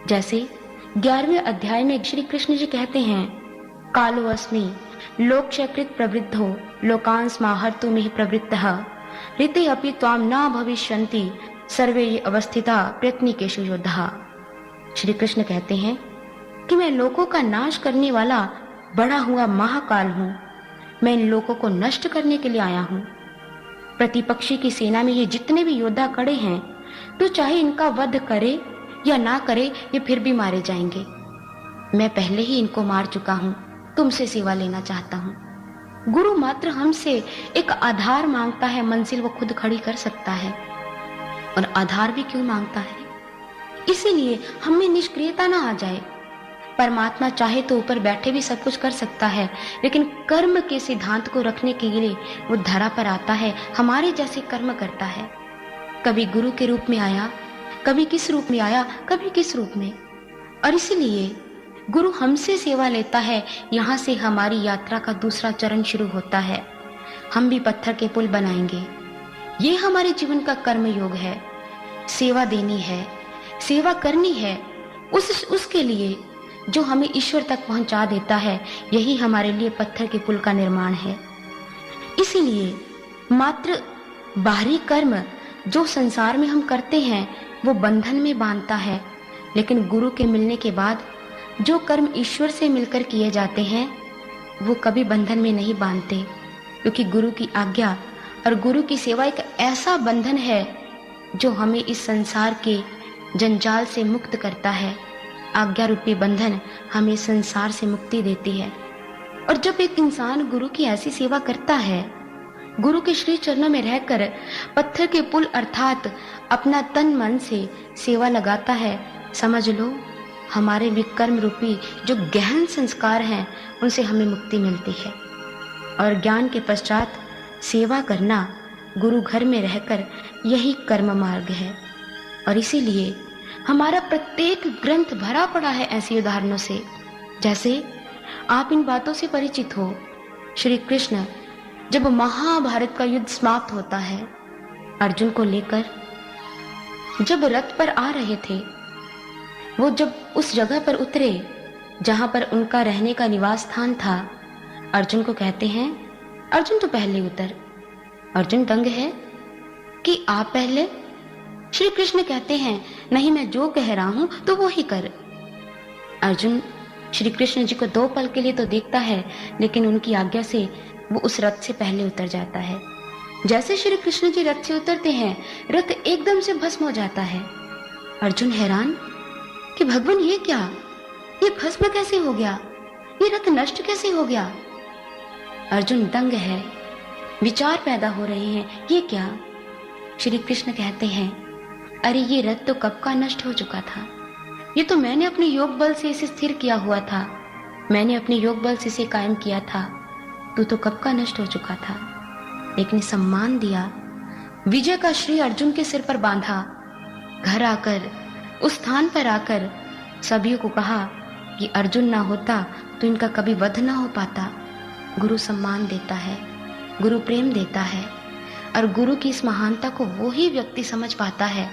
जैसे 11वें अध्याय में श्री कृष्ण जी कहते हैं, कालो अस्मि लोकचकृत प्रवृद्धो लोकान् स्माहर्तुं मिह प्रवृत्तः ऋते अपि त्वां न भविष्यन्ति सर्वे ये अवस्थिता प्रयत्निकेषु योद्धा। श्री कृष्ण कहते हैं कि मैं लोगों का नाश करने वाला बड़ा हुआ महाकाल हूँ, मैं इन लोगों को नष्ट करने के लिए आया हूँ। प्रतिपक्षी की सेना में ये जितने भी योद्धा खड़े हैं, तो चाहे इनका वध करे या ना करे, ये फिर भी मारे जाएंगे। मैं पहले ही इनको मार चुका हूँ, तुमसे सेवा लेना चाहता हूँ। गुरु मात्र हमसे एक आधार मांगता है, मंजिल वो खुद खड़ी कर सकता है। और आधार भी क्यों मांगता है? इसीलिए हमें निष्क्रियता ना आ जाए। परमात्मा चाहे तो ऊपर बैठे भी सब कुछ कर सकता है, लेकिन कर्म के सिद्धांत को रखने के लिए वो धरा पर आता है, हमारे जैसे कर्म करता है। कभी गुरु के रूप में आया, कभी किस रूप में आया, कभी किस रूप में। और इसीलिए गुरु हमसे सेवा लेता है। यहाँ से हमारी यात्रा का दूसरा चरण शुरू होता है। हम भी पत्थर के पुल बनाएंगे। ये हमारे जीवन का कर्म योग है। सेवा देनी है, सेवा करनी है उसके लिए जो हमें ईश्वर तक पहुंचा देता है। यही हमारे लिए पत्थर के पुल का निर्माण है। इसीलिए मात्र बाहरी कर्म जो संसार में हम करते हैं वो बंधन में बांधता है, लेकिन गुरु के मिलने के बाद जो कर्म ईश्वर से मिलकर किए जाते हैं वो कभी बंधन में नहीं बांधते, क्योंकि गुरु की आज्ञा और गुरु की सेवा एक ऐसा बंधन है जो हमें इस संसार के जंजाल से मुक्त करता है। आज्ञा रूपी बंधन हमें संसार से मुक्ति देती है। और जब एक इंसान गुरु की ऐसी सेवा करता है, गुरु के श्री चरणों में रहकर पत्थर के पुल अर्थात अपना तन मन से सेवा लगाता है, समझ लो हमारे विकर्म रूपी जो गहन संस्कार हैं उनसे हमें मुक्ति मिलती है। और ज्ञान के पश्चात सेवा करना गुरु घर में रहकर यही कर्म मार्ग है। और इसीलिए हमारा प्रत्येक ग्रंथ भरा पड़ा है ऐसी उदाहरणों से। जैसे आप इन बातों से परिचित हो, श्री कृष्ण जब महाभारत का युद्ध समाप्त होता है, अर्जुन को लेकर जब रथ पर आ रहे थे, वो जब उस जगह पर उतरे जहां पर उनका रहने का निवास स्थान था, अर्जुन को कहते हैं, अर्जुन तो पहले उतर। अर्जुन दंग है कि आप पहले। श्री कृष्ण कहते हैं, नहीं, मैं जो कह रहा हूं तो वो ही कर। अर्जुन श्री कृष्ण जी को 2 पल के लिए तो देखता है, लेकिन उनकी आज्ञा से वो उस रथ से पहले उतर जाता है। जैसे श्री कृष्ण जी रथ से उतरते हैं, रथ एकदम से भस्म हो जाता है। अर्जुन हैरान कि भगवान ये क्या, ये भस्म कैसे हो गया, ये रथ नष्ट कैसे हो गया। अर्जुन दंग है, विचार पैदा हो रहे हैं, ये क्या। श्री कृष्ण कहते हैं, अरे ये रथ तो कब का नष्ट हो चुका था, ये तो मैंने अपने योग बल से इसे स्थिर किया हुआ था, मैंने अपने योग बल से इसे कायम किया था, तू तो कब का नष्ट हो चुका था। एक ने सम्मान दिया, विजय का श्री अर्जुन के सिर पर बांधा। घर आकर, उस स्थान पर आकर सभी को कहा कि अर्जुन ना होता तो इनका कभी वध ना हो पाता। गुरु सम्मान देता है, गुरु प्रेम देता है, और गुरु की इस महानता को वो ही व्यक्ति समझ पाता है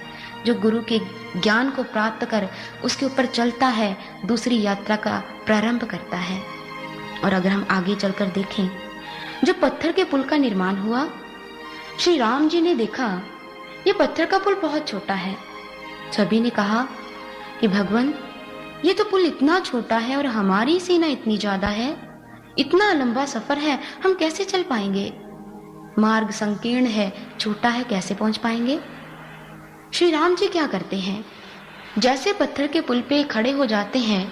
जो गुरु के ज्ञान को प्राप्त कर उसके ऊपर चलता है, दूसरी यात्रा का प्रारंभ करता है। और अगर हम आगे चलकर देखें, जब पत्थर के पुल का निर्माण हुआ, श्री राम जी ने देखा ये पत्थर का पुल बहुत छोटा है। सभी ने कहा कि भगवान ये तो पुल इतना छोटा है और हमारी सेना इतनी ज्यादा है, इतना लंबा सफर है, हम कैसे चल पाएंगे, मार्ग संकीर्ण है, छोटा है, कैसे पहुंच पाएंगे। श्री राम जी क्या करते हैं, जैसे पत्थर के पुल पे खड़े हो जाते हैं,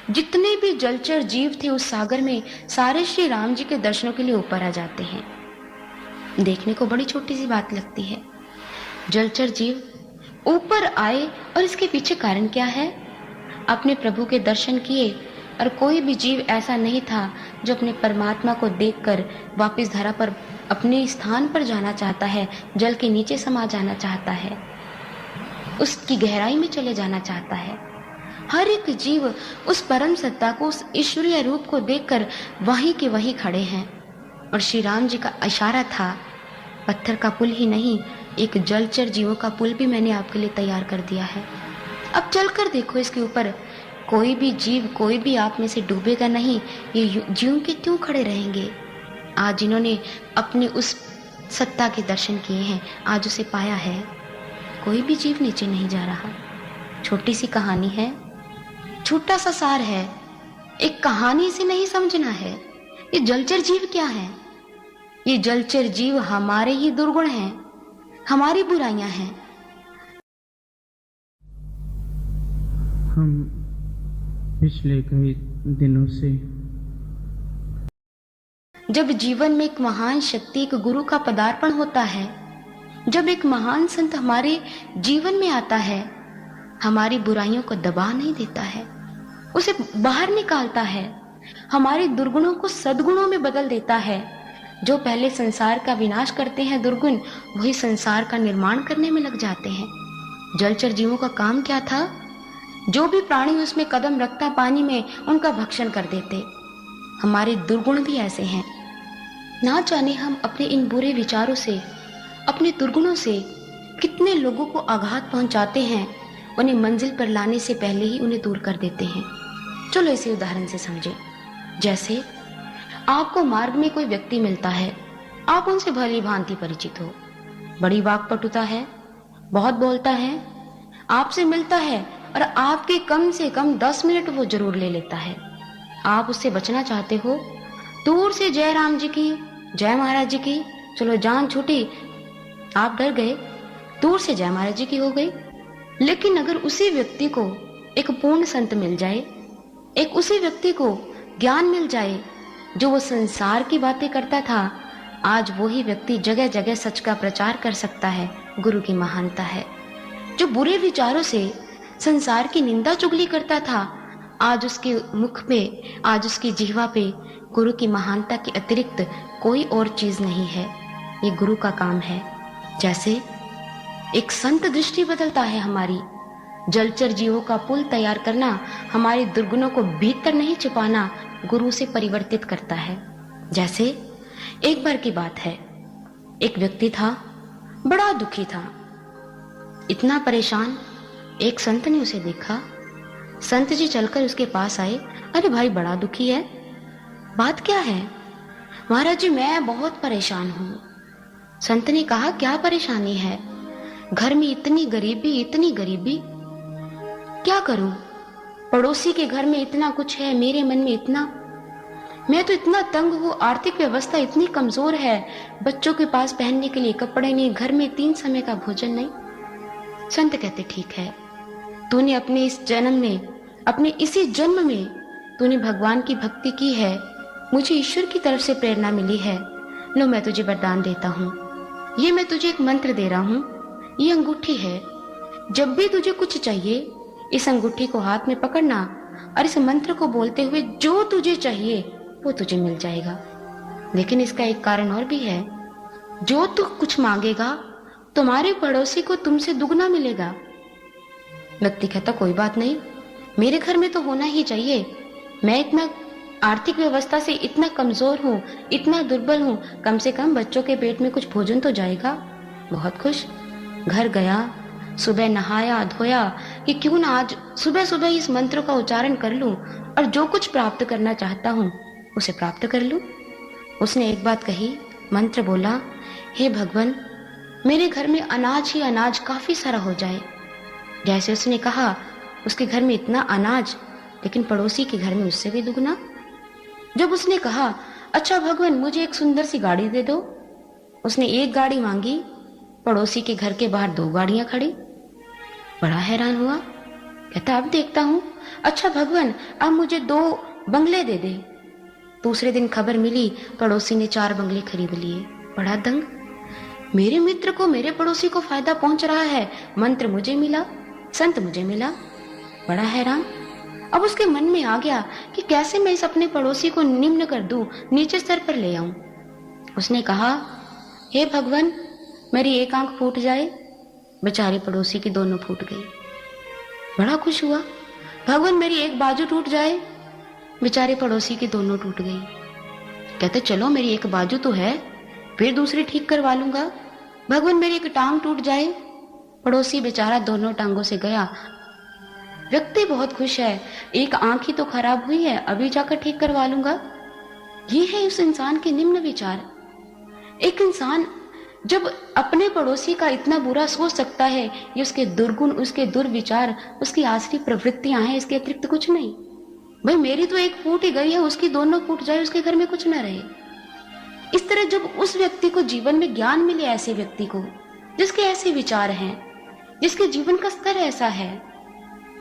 जितने भी जलचर जीव थे उस सागर में, सारे श्री राम जी के दर्शनों के लिए ऊपर आ जाते हैं। देखने को बड़ी छोटी सी बात लगती है, जलचर जीव ऊपर आए, और इसके पीछे कारण क्या है। अपने प्रभु के दर्शन किए, और कोई भी जीव ऐसा नहीं था जो अपने परमात्मा को देखकर वापस धरा पर अपने स्थान पर जाना चाहता है, जल के नीचे समा जाना चाहता है, उसकी गहराई में चले जाना चाहता है। हर एक जीव उस परम सत्ता को, उस ईश्वरीय रूप को देखकर वहीं के वहीं खड़े हैं। और श्री राम जी का इशारा था, पत्थर का पुल ही नहीं, एक जलचर जीवों का पुल भी मैंने आपके लिए तैयार कर दिया है। अब चलकर देखो इसके ऊपर, कोई भी जीव, कोई भी आप में से डूबेगा नहीं, ये ज्यों के त्यों खड़े रहेंगे। आज जिन्होंने अपनी उस सत्ता के दर्शन किए हैं, आज उसे पाया है, कोई भी जीव नीचे नहीं जा रहा। छोटी सी कहानी है, छोटा सा सार है, एक कहानी से नहीं समझना है। ये जलचर जीव क्या है, ये जलचर जीव हमारे ही दुर्गुण हैं, हमारी बुराइयां हैं। हम पिछले कई दिनों से जब जीवन में एक महान शक्ति, एक गुरु का पदार्पण होता है, जब एक महान संत हमारे जीवन में आता है, हमारी बुराइयों को दबा नहीं देता है, उसे बाहर निकालता है, हमारे दुर्गुणों को सद्गुणों में बदल देता है। जो पहले संसार का विनाश करते हैं दुर्गुण, वही संसार का निर्माण करने में लग जाते हैं। जलचर जीवों का काम क्या था, जो भी प्राणी उसमें कदम रखता पानी में, उनका भक्षण कर देते। हमारे दुर्गुण भी ऐसे हैं। ना जाने हम अपने इन बुरे विचारों से, अपने दुर्गुणों से कितने लोगों को आघात पहुंचाते हैं, उन्हें मंजिल पर लाने से पहले ही उन्हें दूर कर देते हैं। चलो इसे उदाहरण से समझें। जैसे आपको मार्ग में कोई व्यक्ति मिलता है, आप उनसे भली भांति परिचित हो, बड़ी वाक्पटुता है, बहुत बोलता है, आपसे मिलता है और आपके कम से कम 10 मिनट वो जरूर ले लेता है। आप उससे बचना चाहते हो, दूर से जय राम जी की, जय महाराज जी की, चलो जान छूटी, आप डर गए, दूर से जय महाराज जी की हो गई। लेकिन अगर उसी व्यक्ति को एक पूर्ण संत मिल जाए, एक उसी व्यक्ति को ज्ञान मिल जाए, जो वो संसार की बातें करता था, आज वही व्यक्ति जगह जगह सच का प्रचार कर सकता है। गुरु की महानता है। जो बुरे विचारों से संसार की निंदा चुगली करता था, आज उसके मुख पे, आज उसकी जिह्वा पे गुरु की महानता के अतिरिक्त कोई और चीज नहीं है। ये गुरु का काम है। जैसे एक संत दृष्टि बदलता है हमारी, जलचर जीवों का पुल तैयार करना हमारे दुर्गुणों को भीतर नहीं छिपाना गुरु से परिवर्तित करता है। जैसे एक बार की बात है, एक व्यक्ति था, बड़ा दुखी था, इतना परेशान। एक संत ने उसे देखा। संत जी चलकर उसके पास आए। अरे भाई, बड़ा दुखी है, बात क्या है? महाराज जी, मैं बहुत परेशान हूं। संत ने कहा, क्या परेशानी है? घर में इतनी गरीबी, क्या करूं? पड़ोसी के घर में इतना कुछ है, मेरे मन में इतना, मैं तो इतना तंग हूं, आर्थिक व्यवस्था इतनी कमजोर है, बच्चों के पास पहनने के लिए कपड़े नहीं, घर में 3 समय का भोजन नहीं। संत कहते, ठीक है, तूने अपने इस जन्म में, अपने इसी जन्म में तूने भगवान की भक्ति की है, मुझे ईश्वर की तरफ से प्रेरणा मिली है। लो, मैं तुझे वरदान देता हूँ। ये मैं तुझे एक मंत्र दे रहा हूँ, ये अंगूठी है। जब भी तुझे कुछ चाहिए, इस अंगूठी को हाथ में पकड़ना और इस मंत्र को बोलते हुए जो तुझे चाहिए वो तुझे मिल जाएगा। लेकिन इसका एक कारण और भी है, जो तू कुछ मांगेगा तुम्हारे पड़ोसी को तुमसे दुगना मिलेगा। व्यक्ति कहता, कोई बात नहीं, मेरे घर में तो होना ही चाहिए, मैं इतना आर्थिक व्यवस्था से इतना कमजोर हूँ, इतना दुर्बल हूँ, कम से कम बच्चों के पेट में कुछ भोजन तो जाएगा। बहुत खुश, घर गया, सुबह नहाया धोया कि क्यों ना आज सुबह सुबह इस मंत्र का उच्चारण कर लूं और जो कुछ प्राप्त करना चाहता हूँ उसे प्राप्त कर लूं। उसने एक बात कही, मंत्र बोला, हे भगवान, मेरे घर में अनाज ही अनाज काफी सारा हो जाए। जैसे उसने कहा, उसके घर में इतना अनाज, लेकिन पड़ोसी के घर में उससे भी दुगना। जब उसने कहा, अच्छा भगवान, मुझे एक सुंदर सी गाड़ी दे दो, उसने एक गाड़ी मांगी, पड़ोसी के घर के बाहर 2 गाड़ियां खड़ी। बड़ा हैरान हुआ, कहता, अब देखता हूं। अच्छा भगवान, अब मुझे 2 बंगले दे दे। दूसरे दिन खबर मिली, पड़ोसी ने 4 बंगले खरीद लिए। बड़ा दंग, मेरे मित्र को, मेरे पड़ोसी को फायदा पहुंच रहा है, मंत्र मुझे मिला, संत मुझे मिला। बड़ा हैरान। अब उसके मन में आ गया कि कैसे मैं इस अपने पड़ोसी को निम्न कर दूं, नीचे स्तर पर ले आऊं। उसने कहा, हे भगवान, मेरी एक आंख फूट जाए। बेचारे पड़ोसी की दोनों फूट गई। बड़ा खुश हुआ, भगवान, मेरी एक बाजू टूट जाए। बेचारे पड़ोसी की दोनों टूट गई। कहते, चलो, मेरी एक बाजू तो है, फिर दूसरी ठीक करवा लूंगा। भगवान, मेरी एक टांग टूट जाए। पड़ोसी बेचारा दोनों टांगों से गया। व्यक्ति बहुत खुश है, एक आंख ही तो खराब हुई है, अभी जाकर ठीक करवा लूंगा। ये है उस इंसान के निम्न विचार। एक इंसान जब अपने पड़ोसी का इतना बुरा सोच सकता है, ये उसके दुर्गुण, उसके दुर्विचार, उसकी आसरी प्रवृत्तियां हैं, इसके अतिरिक्त कुछ नहीं। भाई, मेरी तो एक फूट ही गई है, उसकी दोनों फूट जाए, उसके घर में कुछ न रहे। इस तरह जब उस व्यक्ति को जीवन में ज्ञान मिले, ऐसे व्यक्ति को जिसके ऐसे विचार हैं, जिसके जीवन का स्तर ऐसा है,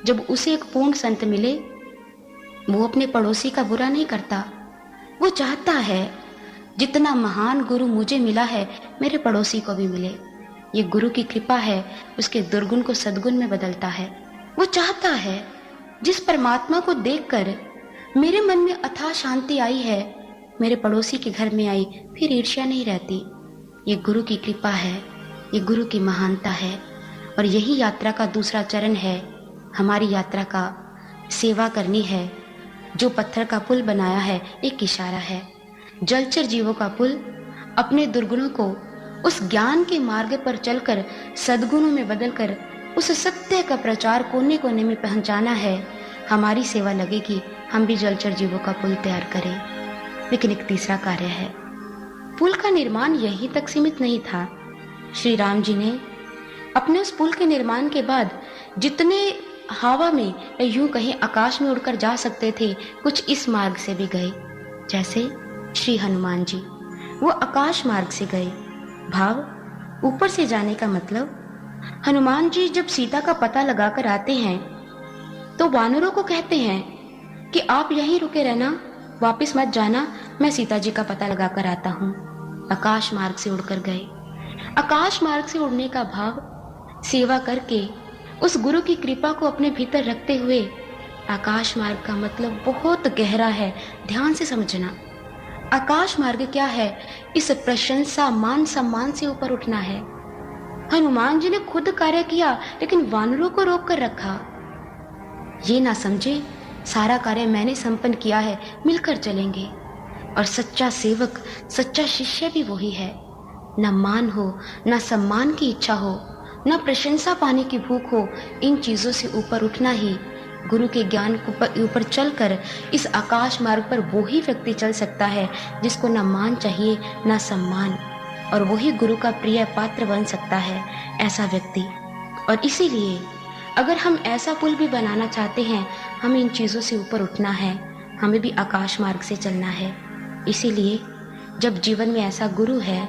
जब उसे एक पूर्ण संत मिले, वो अपने पड़ोसी का बुरा नहीं करता। वो चाहता है जितना महान गुरु मुझे मिला है, मेरे पड़ोसी को भी मिले। ये गुरु की कृपा है, उसके दुर्गुण को सद्गुण में बदलता है। वो चाहता है जिस परमात्मा को देखकर मेरे मन में अथाह शांति आई है, मेरे पड़ोसी के घर में आई, फिर ईर्ष्या नहीं रहती। ये गुरु की कृपा है, ये गुरु की महानता है। और यही यात्रा का दूसरा चरण है। हमारी यात्रा का सेवा करनी है। जो पत्थर का पुल बनाया है, एक इशारा है। जलचर जीवों का पुल अपने दुर्गुणों को उस ज्ञान के मार्ग पर चलकर सद्गुणों में बदलकर उस सत्य का प्रचार कोने कोने में पहुंचाना है। हमारी सेवा लगेगी, हम भी जलचर जीवों का पुल तैयार करें। लेकिन एक तीसरा कार्य है। पुल का निर्माण यहीं तक सीमित नहीं था। श्री राम जी ने अपने उस पुल के निर्माण के बाद जितने हवा में या यूं कहीं आकाश में उड़कर जा सकते थे, कुछ इस मार्ग से भी गए। जैसे श्री हनुमान जी, वो आकाश मार्ग से गए। भाव ऊपर से जाने का मतलब, हनुमान जी जब सीता का पता लगाकर आते हैं तो वानरों को कहते हैं कि आप यहीं रुके रहना, वापस मत जाना, मैं सीता जी का पता लगाकर आता हूँ। आकाश मार्ग से उड़कर गए। आकाश मार्ग से उड़ने का भाव सेवा करके उस गुरु की कृपा को अपने भीतर रखते हुए, आकाश मार्ग का मतलब बहुत गहरा है, ध्यान से समझना। आकाश मार्ग क्या है? इस प्रशंसा मान सम्मान से ऊपर उठना है। हनुमान जी ने खुद कार्य किया लेकिन वानरों को रोक कर रखा। ये ना समझे सारा कार्य मैंने संपन्न किया है, मिलकर चलेंगे। और सच्चा सेवक, सच्चा शिष्य भी वही है। न मान हो, न सम्मान की इच्छा हो, न प्रशंसा पाने की भूख हो, इन चीजों से ऊपर उठना ही गुरु के ज्ञान के ऊपर चलकर इस आकाश मार्ग पर वो ही व्यक्ति चल सकता है जिसको न मान चाहिए न सम्मान, और वही गुरु का प्रिय पात्र बन सकता है ऐसा व्यक्ति। और इसीलिए अगर हम ऐसा पुल भी बनाना चाहते हैं, हमें इन चीजों से ऊपर उठना है, हमें भी आकाश मार्ग से चलना है। इसीलिए जब जीवन में ऐसा गुरु है,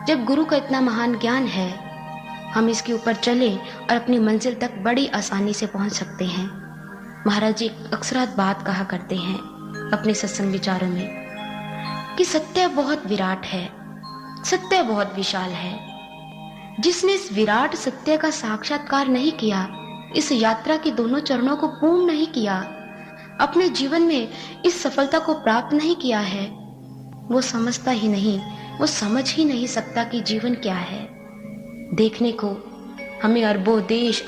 जब गुरु का इतना महान ज्ञान है, हम इसके ऊपर चलें और अपनी मंजिल तक बड़ी आसानी से पहुंच सकते हैं। महाराज जी अक्सर बात कहा करते हैं अपने सत्संग विचारों में कि सत्य बहुत विराट है, सत्य बहुत विशाल है। जिसने इस विराट सत्य का साक्षात्कार नहीं किया, इस यात्रा के दोनों चरणों को पूर्ण नहीं किया, अपने जीवन में इस सफलता को प्राप्त नहीं किया है, वो समझता ही नहीं, वो समझ ही नहीं सकता कि जीवन क्या है। देखने को हमें अरबों देश